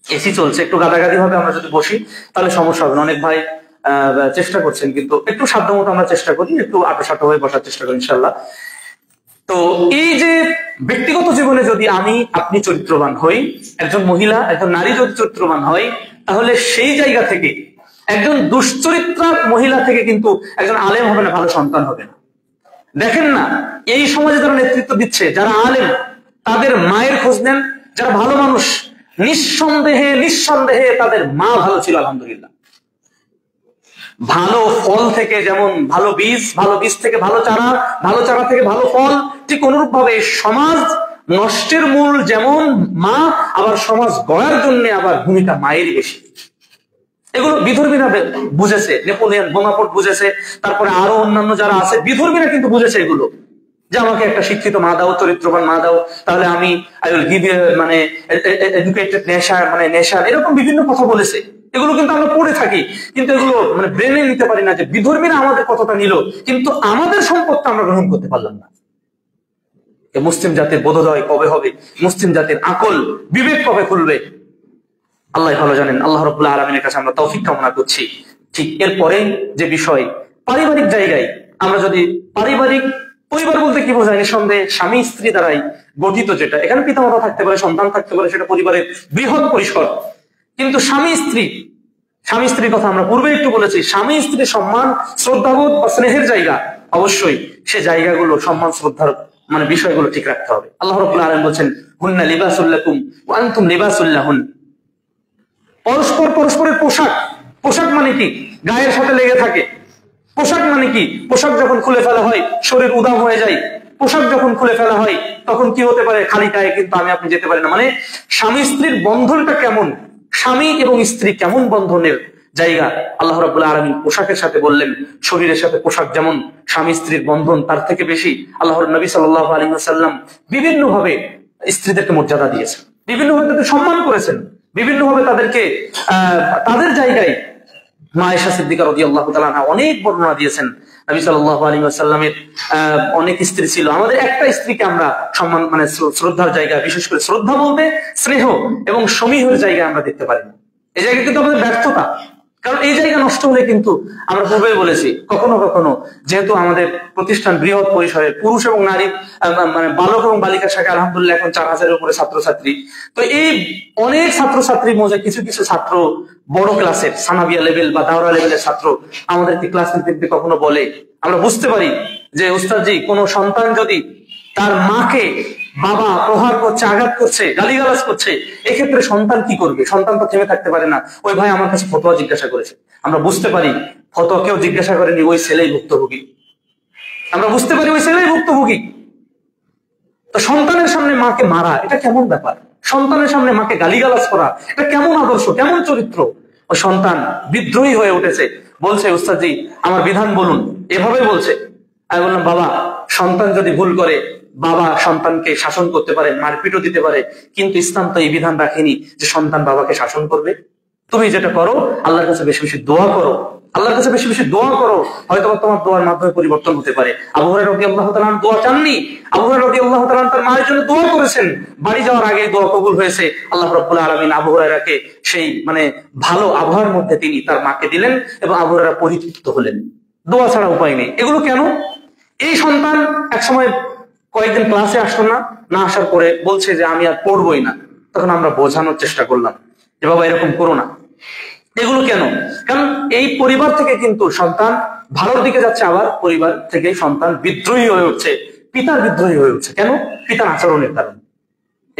Speaker 1: এসি চলছে, একটু গাদাগাদি ভাবে আমরা যদি বসি তাহলে সমস্যা হবে না। অনেক ভাই চেষ্টা করছেন, কিন্তু একটু সাধ্যমতো আমরা চেষ্টা করি, একটু আঁটো হয়ে বসার চেষ্টা করি ইনশাল্লাহ। তো এই যে ব্যক্তিগত জীবনে যদি আপনি চরিত্রবান হই, একজন মহিলা, একজন নারী যদি চরিত্রবান হয়, তাহলে সেই জায়গা থেকে একজন দুশ্চরিত্রা মহিলা থেকে কিন্তু একজন আলেম হবে না, ভালো সন্তান হবে না। দেখেন না, এই সমাজে যারা নেতৃত্ব দিচ্ছে, যারা আলেম, তাদের মায়ের খোঁজ নেন। যারা ভালো মানুষ, নিঃসন্দেহে তাদের মা ভালো ছিল, আলহামদুলিল্লাহ। ভালো ফল থেকে যেমন ভালো বীজ থেকে ভালো চারা থেকে ভালো ফল, ঠিক অনুরূপ ভাবে সমাজ নষ্টের মূল যেমন মা, আবার সমাজ গড়ার জন্য আবার ভূমিকা মায়েরই বেশি। এগুলো বিধর্মীরা বুঝেছে, নেপোলিয়ন বোনাপার্ট বুঝেছে, তারপরে আরো অন্যান্য যারা আছে বিধর্মীরা কিন্তু বুঝেছে এগুলো, যে আমাকে একটা শিক্ষিত মা দাও, চরিত্রবান মা দাও, তাহলে আমি মানে এডুকেটেড নেশন, এরকম বিভিন্ন কথা বলেছে। এগুলো কিন্তু আমরা পড়ে থাকি, কিন্তু এগুলো মানে ব্রেনে নিতে পারি না যে বিধর্মীরা আমাদের কথাটা নিল, কিন্তু আমাদের সম্পদটা আমরা গ্রহণ করতে পারলাম না। মুসলিম জাতির বোধোদয় কবে হবে? মুসলিম জাতির আকল বিবেক কবে খুলবে? আল্লাহ ভালো জানেন। আল্লাহ রাব্বুল আলামিনের কাছে আমরা তৌফিক কামনা করছি। ঠিক এরপরে যে বিষয়, পারিবারিক জায়গায় আমরা যদি পরিবার বলতে কি বোঝায়? নিঃসন্দেহে স্বামী স্ত্রী দ্বারাই গঠিত, যেটা এখানে পিতামাতা থাকতে পারে, সন্তান থাকতে পারে, সেটা পরিবারের বৃহৎ পরিসর। কিন্তু স্বামী স্ত্রীর কথা আমরা পূর্বে একটু বলেছি, স্বামী স্ত্রীর সম্মান, শ্রদ্ধাবোধ বা স্নেহের জায়গা, অবশ্যই সে জায়গাগুলো, সম্মান শ্রদ্ধার বিষয়গুলো ঠিক রাখতে হবে। আল্লাহ রাব্বুল আলামিন বলছেন, হুন্না লিবাসুল লাকুম ওয়া আনতুম লিবাসুল লাহুন। পরস্পরের পোশাক মানে কি? গায়ের সাথে লেগে থাকে। পোশাক মানে কি? পোশাক যখন খুলে ফেলা হয় শরীর উদাম হয়ে যায়। পোশাক যখন খুলে ফেলা হয় তখন কি হতে পারে? খালি গায়ে কিন্তু আপনি যেতে পারেন না। মানে স্বামী স্ত্রীর বন্ধনটা কেমন, স্বামী এবং স্ত্রী কেমন বন্ধনের জায়গা, আল্লাহ রাব্বুল আলামিন পোশাকের সাথে বললেন। শরীরের সাথে পোশাক যেমন স্বামী স্ত্রীর বন্ধন, তার থেকে বেশি আল্লাহর নবী সাল্লাল্লাহু আলাইহি ওয়াসাল্লাম বিভিন্ন ভাবে স্ত্রীদেরকে মর্যাদা দিয়েছেন, বিভিন্ন ভাবে তাদের সম্মান করেছেন, বিভিন্ন ভাবে তাদেরকে তাদের জায়গায়। মা আয়েশা সিদ্দিকা রাদিয়াল্লাহু তাআলা আনহা অনেক বর্ণনা দিয়েছেন। নবী সাল্লাল্লাহু আলাইহি ওয়াসাল্লামের অনেক স্ত্রী ছিল, আমাদের একটা স্ত্রীকে আমরা সম্মান মানে শ্রদ্ধার জায়গা, বিশেষ করে শ্রদ্ধা বলতে স্নেহ এবং সমীহের জায়গা আমরা দেখতে পারি না। এই জায়গা কিন্তু আমাদের ব্যর্থতা, কারণ এই জায়গা নষ্ট হলে কিন্তু আমরা পূর্বেই বলেছি কখনো কখনো যেহেতু আমাদের প্রতিষ্ঠান বৃহৎ পরিসরের, পুরুষ এবং নারী মানে বালক এবং বালিকার শাখা আলহামদুলিল্লাহ এখন 4000-এর উপরে ছাত্রছাত্রী, তো এই অনেক ছাত্রছাত্রীর মধ্যে কিছু কিছু ছাত্র বড় ক্লাসের সানাবিয়া লেভেল বা দাওরা লেভেলের ছাত্র আমাদেরকে ক্লাস নিতে কখনো বলে, আমরা বুঝতে পারি যে উস্তাদজি কোনো সন্তান যদি তার মাকে বাবা প্রহার করছে, আঘাত করছে, গালিগালাজ করছে, এক্ষেত্রে সন্তান কি করবে? সন্তান তো থেমে থাকতে পারে না, ওই ভাই আমার কাছে ফতোয়া জিজ্ঞাসা করেছে। আমরা বুঝতে পারি ফতোয়া কেউ জিজ্ঞাসা করেনি, ওই ছেলেই ভুক্তভোগী। আমরা বুঝতে পারি ওই ছেলেই ভুক্তভোগী। তো সন্তানের সামনে মাকে মারা এটা কেমন ব্যাপার? সন্তানের সামনে মাকে গালিগালাজ করা এটা কেমন আদর্শ, কেমন চরিত্র? ওই সন্তান বিদ্রোহী হয়ে উঠেছে, বলছে উস্তাদজি আমার বিধান বলুন, এভাবে বলছে। আমি বললাম বাবা, সন্তান যদি ভুল করে বাবা সন্তানকে শাসন করতে পারে, মারপিটও দিতে পারে, কিন্তু ইসলাম তো এই বিধান রাখেনি যে সন্তান বাবাকে শাসন করবে। তুমি যেটা করো আল্লাহর কাছে বেশি বেশি দোয়া করো, আল্লাহর কাছে বেশি বেশি দোয়া করো, হয়তো তোমার দোয়ার মাধ্যমে পরিবর্তন হতে পারে। আবু হুরায়রা রাদিয়াল্লাহু তাআলা দোয়া চাননি, আবু হুরায়রা রাদিয়াল্লাহু তাআলা তার মায়ের জন্য দোয়া করেছেন, বাড়ি যাওয়ার আগে দোয়া কবুল হয়েছে। আল্লাহ রাব্বুল আলামিন আবু হুরায়রাকে সেই মানে ভালো আবহাওয়ার মধ্যে তিনি তার মাকে দিলেন এবং আবু হুরায়রা পরিতৃপ্ত হলেন। দোয়া ছাড়া উপায় নেই। এগুলো কেন? এই সন্তান একসময় কয়েকদিন ক্লাসে আসলো না, না আসার পরে বলছে যে আমি আর পড়বই না। তখন আমরা বোঝানোর চেষ্টা করলাম যে বাবা এরকম করো না। এগুলো কেন? কারণ এই পরিবার থেকে কিন্তু সন্তান ভালোর দিকে যাচ্ছে, আবার পরিবার থেকে সন্তান বিদ্রোহী হয়ে উঠছে, পিতার বিদ্রোহী হয়ে উঠছে। কেন? পিতার আচরণের কারণে।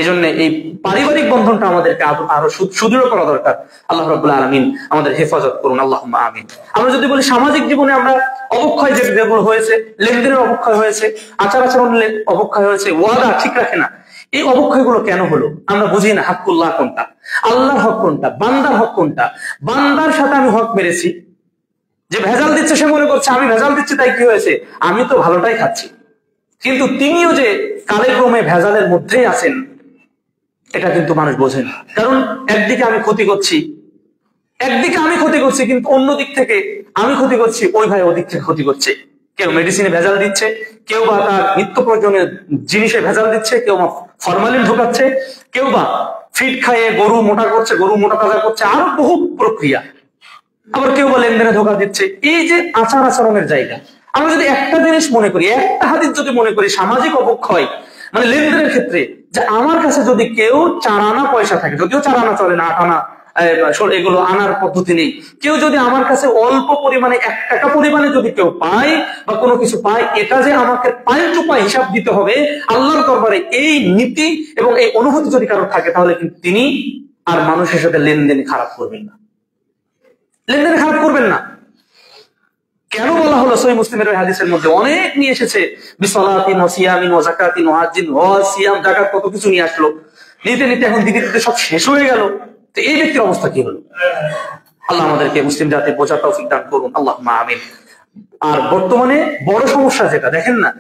Speaker 1: এই জন্য এই পারিবারিক বন্ধনটা আমাদেরকে আরো সুদৃঢ় করা দরকার। আল্লাহ রাব্বুল আলামিন আমাদের হেফাজত করুন, আল্লাহুম্মা আমিন। আমরা যদি বলি সামাজিক জীবনে আমরা অবক্ষয় যেগুলো হয়েছে, লেনদেনের অবক্ষয় হয়েছে, আচার আচরণের অবক্ষয় হয়েছে, ওয়াদা ঠিক রাখে না, এই অবক্ষয়গুলো কেন হলো? আমরা বুঝি না হাক্কুল্লাহ কোনটা, আল্লাহর হক কোনটা, বান্দার হক কোনটা। বান্দার সাথে আমি হক মেরেছি, যে ভেজাল দিচ্ছে সে মনে করছে আমি ভেজাল দিচ্ছি তাই কি হয়েছে, আমি তো ভালোটাই খাচ্ছি, কিন্তু তিনিও যে কালে ক্রমে ভেজালের মধ্যেই আছেন এটা কিন্তু মানুষ বোঝে না। কারণ একদিকে আমি ক্ষতি করছি, কিন্তু অন্য দিক থেকে আমি ক্ষতি করছি, ওই ভাই ওদিক থেকে ক্ষতি করছে। কেউ মেডিসিনে ভেজাল দিচ্ছে, কেউ বা তার নিত্য প্রয়োজনীয় জিনিসে ভেজাল দিচ্ছে, কেউ বা ফরমালিন ঢোকাচ্ছে, কেউ বা ফিট খাইয়ে গরু মোটা করছে, গরু মোটা তাজা করছে, আরো বহু প্রক্রিয়া। আবার কেউ বা লেনদেনে ধোকা দিচ্ছে। এই যে আচার আচরণের জায়গা, আমরা যদি একটা জিনিস মনে করি, একটা হাদিস যদি মনে করি সামাজিক অবক্ষয় মানে লেনদেনের ক্ষেত্রে, যে আমার কাছে যদি কেউ 4 আনা পয়সা থাকে, যদিও 4 আনা চলে না, 8 আনা এগুলো আনার পদ্ধতি নেই, কেউ যদি আমার কাছে অল্প পরিমাণে 1 টাকা পরিমাণে যদি কেউ পায় বা কোনো কিছু পায়, এটা যে আমাকে পায়ের টুপায় হিসাব দিতে হবে আল্লাহর দরবারে, এই নীতি এবং এই অনুভূতি যদি কারো থাকে, তাহলে কিন্তু তিনি আর মানুষের সাথে লেনদেন খারাপ করবেন না, লেনদেন খারাপ করবেন না। কেন বলা হলো? সহিহ মুসলিমের ওই হাদিসের মধ্যে অনেক নিয়ে এসেছে, বিসলাতিন ওয়া সিয়ামিন ওয়া যাকাতিন ওয়া হাজ্জিন ওয়া সিয়াম, যাকাত কত কিছু নিয়ে আসলো, নিতে নিতে এখন দিতে দিতে সব শেষ হয়ে গেল। তো এই ব্যক্তির অবস্থা কি হলো? আল্লাহ আমাদেরকে মুসলিম জাতির বোঝার তৌফিক দান করুন, আল্লাহুম্মা আমিন। আর বর্তমানে বড় সমস্যা যেটা দেখেন না,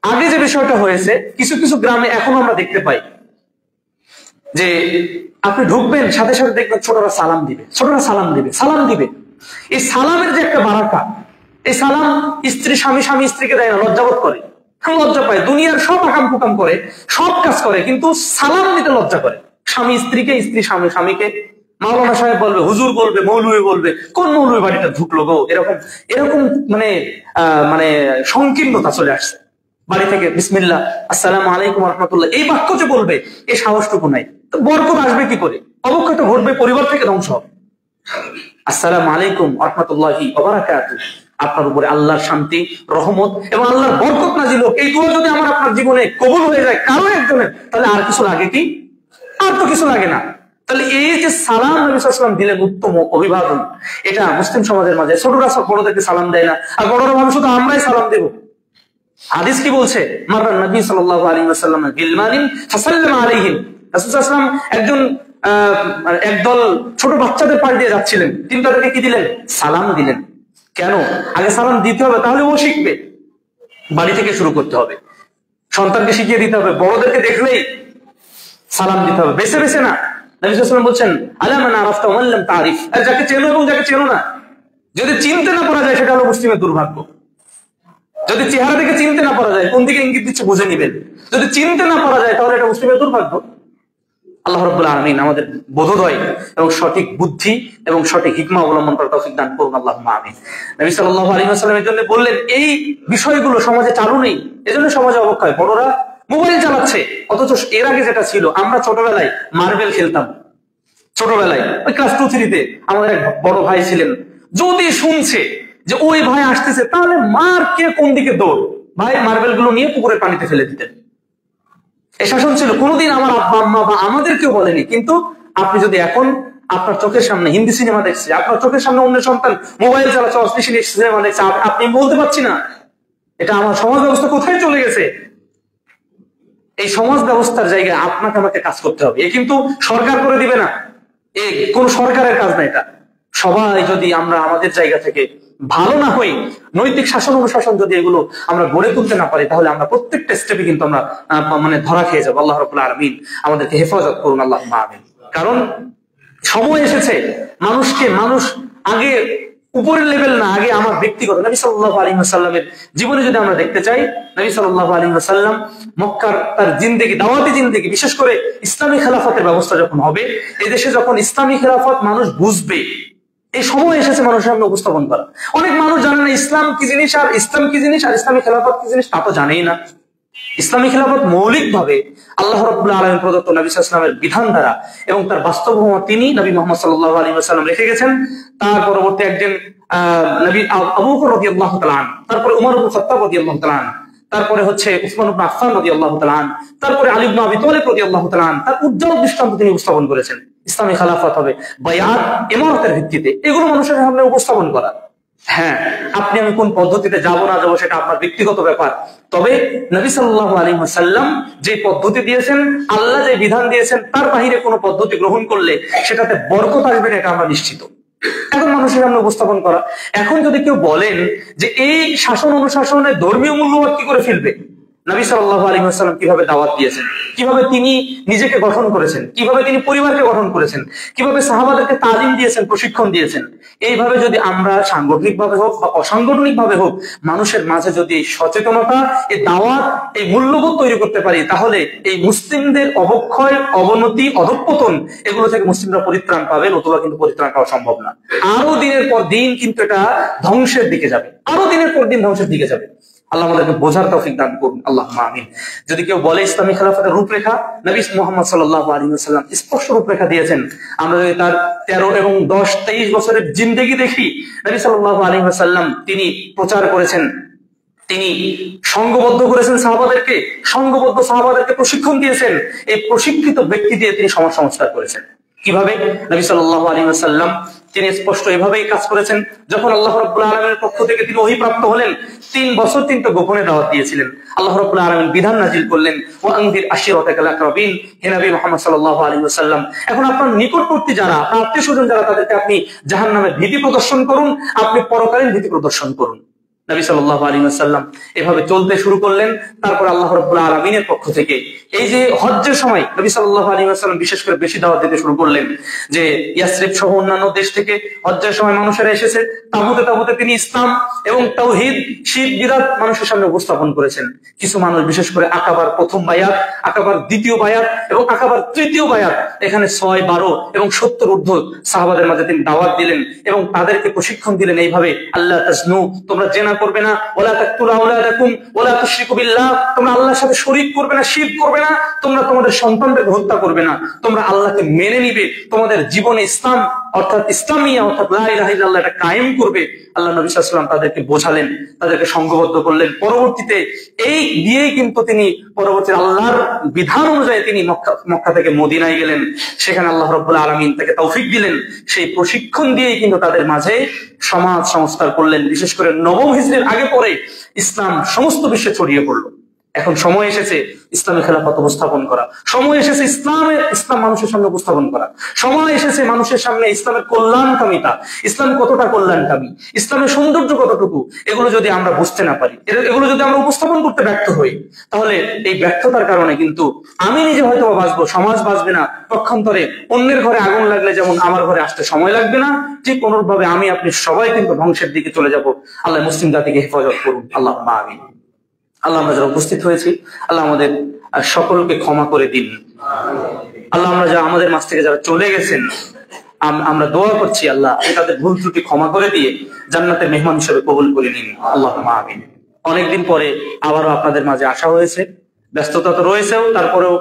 Speaker 1: আগে যে বিষয়টা হয়েছে, কিছু কিছু গ্রামে এখন আমরা দেখতে পাই যে আপনি ঢুকবেন সাথে সাথে দেখবেন ছোটরা সালাম দিবে। এই সালামের যে একটা বারাকা, এই সালাম স্ত্রী স্বামী স্ত্রীকে দেয় না, লজ্জাবোধ করে, লজ্জা পায়, দুনিয়ার সব আকাম কুকাম করে, সব কাজ করে, কিন্তু সালাম দিতে লজ্জা করে। স্বামী স্ত্রীকে, স্ত্রী স্বামীকে, মাওলানা সাহেব বলবে, হুজুর বলবে, মৌলবী বলবে, কোন মৌলবী বাড়িটা ঢুকলো গো, এরকম মানে সংকীর্ণতা চলে আসছে। বাড়ি থেকে বিসমিল্লাহ, আসসালামু আলাইকুম ওয়া রাহমাতুল্লাহ এই বাক্য যে বলবে, এই সাহসটুকু নাই। তো বরকত আসবে কি করে? অবক্ষয় তো ঘটবে, পরিবার থেকে ধ্বংস হবে। আসসালামু আলাইকুম ওয়া রাহমাতুল্লাহি ওয়া বারাকাতুহু, আপনার উপরে আল্লাহর শান্তি, রহমত এবং আল্লাহর বরকত নাজিল হোক। এই দোয়া যদি আমার আপনার জীবনে কবুল হয়ে যায় কারো একজনের, তাহলে আর কিছু লাগে কি? আর তো কিছু লাগে না। তাহলে এই যে সালাম নবী সাল্লাল্লাহু আলাইহি ওয়াসাল্লাম দিলেন উত্তম অভিবাদন, এটা মুসলিম সমাজের মাঝে ছোটরা সব বড়দেরকে সালাম দেয় না, আর বড়রা ভাবে শুধু আমরাই সালাম দেব। হাদিস কি বলছে? মাররা নবী সাল্লাল্লাহু আলাইহি ওয়াসাল্লাম গিলমানিন ফাসাল্লামা আলাইহিম, রাসূল সাল্লাল্লাহু আলাইহি ওয়াসাল্লাম একদল ছোট বাচ্চাদের পাশ দিয়ে যাচ্ছিলেন, তিনি তাদেরকে কি দিলেন? সালাম দিলেন। কেন? আগে সালাম দিতে হবে, তাহলে ও শিখবে। বাড়ি থেকে শুরু করতে হবে, সন্তানকে শিখিয়ে দিতে হবে, বড়দেরকে দেখলেই সালাম দিতে হবে, বেছে বেছে না। নবী সাল্লাল্লাহু আলাইহি ওয়াসাল্লাম বলছেন আলা মান আরাফতা ওয়া মান লাম তারিফ, যাকে চেনো এবং যাকে চেনো না, যদি চিনতে না পারা যায় সেটা হলো মুসলিমের দুর্ভাগ্য। যদি চেহারা থেকে চিনতে না পারা যায়, কোন দিকে ইঙ্গিত দিচ্ছে বুঝে নিবেন। যদি চিনতে না পারা যায় তাহলে এটা মুসলিমের দুর্ভাগ্য। আল্লাহ রাব্বুল আলামিন আমাদের বোধোদয় এবং সঠিক বুদ্ধি এবং সঠিক হিকমা অবলম্বন করার তৌফিক দান করুন, আল্লাহুম্মা আমিন। নবী সাল্লাল্লাহু আলাইহি ওয়াসাল্লামের জন্য বললেন এই বিষয়গুলো সমাজে চালু নেই, এজন্য সমাজে অবক্ষয়। বড়রা মোবাইল চালাচ্ছে, অথচ এর আগে যেটা ছিল, আমরা ছোটবেলায় মার্বেল খেলতাম। ছোটবেলায় ওই ক্লাস 2-3-তে আমাদের এক বড় ভাই ছিলেন, যদি শুনছে যে ওই ভাই আসতেছে তাহলে মার কে কোন দিকে দৌড়, ভাই মার্বেল গুলো নিয়ে পুকুরের পানিতে ফেলে দিতেন। এই শাসন ছিল। কোনোদিন আমার আব্বা আম্মা বা আমাদের কেউ বলেনি। কিন্তু আপনি যদি এখন আপনার চোখের সামনে হিন্দি সিনেমা দেখছে, আপনার চোখের সামনে অন্য সন্তান মোবাইল চালাচ্ছে, অশ্লীল সিনেমা দেখছে, আপনি বলতে পারছি না এটা আমার সমাজ ব্যবস্থা কোথায় চলে গেছে। এই সমাজ ব্যবস্থার জায়গায় আপনাকে আমাকে কাজ করতে হবে। এ কিন্তু সরকার করে দিবে না, এ কোন সরকারের কাজ না। এটা সবাই যদি আমরা আমাদের জায়গা থেকে ভালো না হই, নৈতিক শাসন অনুশাসন যদি এগুলো আমরা গড়ে তুলতে না পারি, তাহলে আমরা প্রত্যেকটা স্টেপে কিন্তু আমরা ধরা খেয়ে যাবো। আল্লাহ রাব্বুল আলামিন আমাদেরকে হেফাজত করুন, আল্লাহুম্মা আমিন। কারণ সময় এসেছে মানুষ আগে উপরের লেভেল না, আগে আমার ব্যক্তিগত। নবী সাল্লাল্লাহু আলাইহি ওয়াসাল্লামের জীবনে যদি আমরা দেখতে চাই, নবী সাল্লাল্লাহু আলাইহি ওয়াসাল্লাম মক্কার তার জিন্দেগি, দাওয়াতি জিন্দেগি, বিশেষ করে ইসলামী খেলাফতের ব্যবস্থা যখন হবে, এই দেশে যখন ইসলামী খেলাফত মানুষ বুঝবে, এই সময় এসেছে মানুষের সামনে উপস্থাপন করা। অনেক মানুষ জানে না ইসলাম কি জিনিস, আর ইসলাম কি জিনিস, আর ইসলামী খেলাফত কি জিনিস তা তো জানেই না। ইসলামী খেলাফত মৌলিকভাবে আল্লাহ রাব্বুল আলামিন প্রদত্ত নবী সাল্লাল্লাহু আলাইহি ওয়াসাল্লামের বিধান দ্বারা এবং তার বাস্তবতা তিনি নবী মুহাম্মদ সাল্লাল্লাহু আলাইহি ওয়াসাল্লাম রেখে গেছেন। তার পরবর্তী একজন নবী আবু বকর রাদিয়াল্লাহু তাআলা আনহু, তারপরে উমর ইবনে খাত্তাব রাদিয়াল্লাহু তাআলা আনহু, তারপরে হচ্ছে উসমান ইবনে আফফান রাদিয়াল্লাহু তাআলা আনহু, তারপরে আলী ইবনে আবি তালিব রাদিয়াল্লাহু তাআলা আনহু। তার উজ্জ্বল দৃষ্টান্ত তিনি উপস্থাপন করেছেন। ইসলামী খেলাফত হবে বায়াত, ইমারতের ভিত্তিতে। এগুলো মানুষের সামনে উপস্থাপন করা। হ্যাঁ, আপনি আমি কোন পদ্ধতিতে যাব না যাব সেটা আপনার ব্যক্তিগত ব্যাপার। তবে নবী সাল্লাল্লাহু আলাইহি ওয়াসাল্লাম যে পদ্ধতি দিয়েছেন, আল্লাহ যে বিধান দিয়েছেন, তার বাহিরে কোনো পদ্ধতি গ্রহণ করলে সেটাতে বরকত আসবে না, এটা আমরা নিশ্চিত। এখন মানুষের সামনে উপস্থাপন করা। এখন যদি কেউ বলেন যে এই শাসন অনুশাসনের ধর্মীয় মূল্যবোধ কি করে ফেলবে, নবী সাল্লাল্লাহু আলাইহি ওয়াসাল্লাম কিভাবে দাওয়াত দিয়েছেন, কিভাবে তিনি নিজেকে গঠন করেছেন, কিভাবে তিনি পরিবারকে গঠন করেছেন, কিভাবে সাহাবাদেরকে তালিম দিয়েছেন, প্রশিক্ষণ দিয়েছেন, এইভাবে যদি আমরা সাংগঠনিকভাবে হোক বা অসাংগঠনিকভাবে হোক মানুষের মাঝে যদি এই সচেতনতা, এই দাওয়াত, এই মূল্যবোধ তৈরি করতে পারি, তাহলে এই মুসলিমদের অবক্ষয়, অবনতি, অধঃপতন এগুলো থেকে মুসলিমরা পরিত্রাণ পাবে। নতুবা কিন্তু পরিত্রাণ পাওয়া সম্ভব না। আরো দিনের পর দিন কিন্তু এটা ধ্বংসের দিকে যাবে, আরো দিনের পর দিন ধ্বংসের দিকে যাবে। আল্লাহ আমাদেরকে বোঝার তৌফিক দান করুন, আল্লাহুম্মা আমিন। যদি কেউ বলে ইসলামী খেলাফতের রূপরেখা, নবী মুহাম্মদ সাল্লাল্লাহু আলাইহি ওয়াসাল্লাম স্পষ্ট রূপরেখা দিয়েছেন। আমরা যদি তার 13 এবং 10, 23 বছরের জিন্দেগি দেখি, নবী সাল্লাল্লাহু আলাইহি ওয়াসাল্লাম তিনি প্রচার করেছেন, তিনি সংঘবদ্ধ করেছেন সাহাবাদেরকে, সংঘবদ্ধ সাহাবাদেরকে প্রশিক্ষণ দিয়েছেন। এই প্রশিক্ষিত ব্যক্তি দিয়ে তিনি সমাজ সংস্কার করেছেন। কিভাবে? নবী সাল্লাল্লাহু আলাইহি ওয়াসাল্লাম তিনি স্পষ্ট এভাবেই কাজ করেছেন। যখন আল্লাহ রাব্বুল আলামিনের পক্ষ থেকে তিনি ওহী প্রাপ্ত হলেন, 3 বছর তিনি তো গোপনে দাওয়াত দিয়েছিলেন। আল্লাহ রাব্বুল আলামিন বিধান নাজিল করলেন, ওয়া আনদির আশিরাতাকাল আকরাবিন। হে নবী মুহাম্মদ সাল্লাল্লাহু আলাইহি ওয়াসাল্লাম, এখন আপনার নিকটবর্তী যারা, আপনার আত্মীয়স্বজন যারা, তাদেরকে আপনি জাহান্নামের ভীতি প্রদর্শন করুন, আপনি পরকালীন ভীতি প্রদর্শন করুন। নবী সাল্লাল্লাহু আলাইহি ওয়াসাল্লাম এভাবে চলতে শুরু করলেন। তারপর আল্লাহ রাব্বুল আলামিনের পক্ষ থেকে এই যে হজ্জের সময় নবী সাল্লাল্লাহু আলাইহি ওয়াসাল্লাম বিশেষ করে বেশি দাওয়াত দিতে শুরু করলেন, যে ইয়াসরিব সহ অন্যান্য দেশ থেকে হজ্জের সময় মানুষেরা এসেছে, তাবুতে তাবুতে তিনি ইসলাম এবং তাওহীদ, শিরক, বিদআত মানুষের সামনে উপস্থাপন করেছেন। কিছু মানুষ বিশেষ করে আকাবার প্রথম বায়াত, আকাবার দ্বিতীয় বায়াত এবং আকাবার তৃতীয় বায়াত, এখানে 6, 12 এবং 70 ঊর্ধ্ব সাহাবাদের মাঝে তিনি দাওয়াত দিলেন এবং তাদেরকে প্রশিক্ষণ দিলেন এইভাবে, আল্লাহ তাজনু, তোমরা জেনা করবে না, ওয়ালা তাকতুলু আওলাদাকুম ওয়ালা তুশরিকু বিল্লাহ, তোমরা আল্লাহর সাথে শরীক করবে না, শিরক করবে না, তোমরা তোমাদের সন্তানদেরকে হত্যা করবে না, তোমরা আল্লাহকে মেনে নিবে, তোমাদের জীবনে ইসলাম অর্থাৎ ইসলামিয়া অর্থাৎ লা ইলাহা ইল্লাল্লাহ এটা কায়েম করবে। আল্লাহ নবী সাল্লাল্লাহু আলাইহি ওয়াসাল্লাম তাদেরকে বোঝালেন, তাদেরকে সংঘবদ্ধ করলেন। পরবর্তীতে এই দিয়েই কিন্তু তিনি পরবর্তী আল্লাহর বিধান অনুযায়ী তিনি মক্কা থেকে মদিনায় গেলেন। সেখানে আল্লাহ রাব্বুল আলামিন তাকে তৌফিক দিলেন। সেই প্রশিক্ষণ দিয়েই কিন্তু তাদের মাঝে সমাজ সংস্কার করলেন। বিশেষ করে 9ম হিজরির আগে পরে ইসলাম সমস্ত বিশ্বে ছড়িয়ে পড়লো। এখন সময় এসেছে ইসলামী খেলাফত উপস্থাপন করা, সময় এসেছে ইসলাম মানুষের সামনে উপস্থাপন করা, সময় এসেছে মানুষের সামনে ইসলামের কল্যাণকামিতা, ইসলাম কতটা কল্যাণকামী, ইসলামের সৌন্দর্য কতটুকু, এগুলো যদি আমরা বুঝতে না পারি, এগুলো যদি আমরা উপস্থাপন করতে ব্যর্থ হই, তাহলে এই ব্যর্থতার কারণে কিন্তু আমি নিজে হয়তো বাঁচবো, সমাজ বাঁচবে না। পক্ষান্তরে অন্যের ঘরে আগুন লাগলে যেমন আমার ঘরে আসতে সময় লাগবে না, ঠিক অনুরূপভাবে আমি আপনি সবাই কিন্তু ধ্বংসের দিকে চলে যাব। আল্লাহ মুসলিম জাতিকে হেফাজত করুন, আল্লাহ আমিন। আল্লাহ আমরা যারা উপস্থিত হয়েছি, আল্লাহ আমাদের সকলকে ক্ষমা করে দিন। আল্লাহ আমরা যা আমাদের মাঝ থেকে যারা চলে গেছেন, আমরা দোয়া করছি আল্লাহ তাদের ভুল ত্রুটি ক্ষমা করে দিয়ে জান্নাতের মেহমান হিসেবে কবুল করে নিন, আল্লাহ আমিন। অনেকদিন পরে আবারও আপনাদের মাঝে আসা হয়েছে, ব্যস্ততা তো রয়েছেও, তারপরেও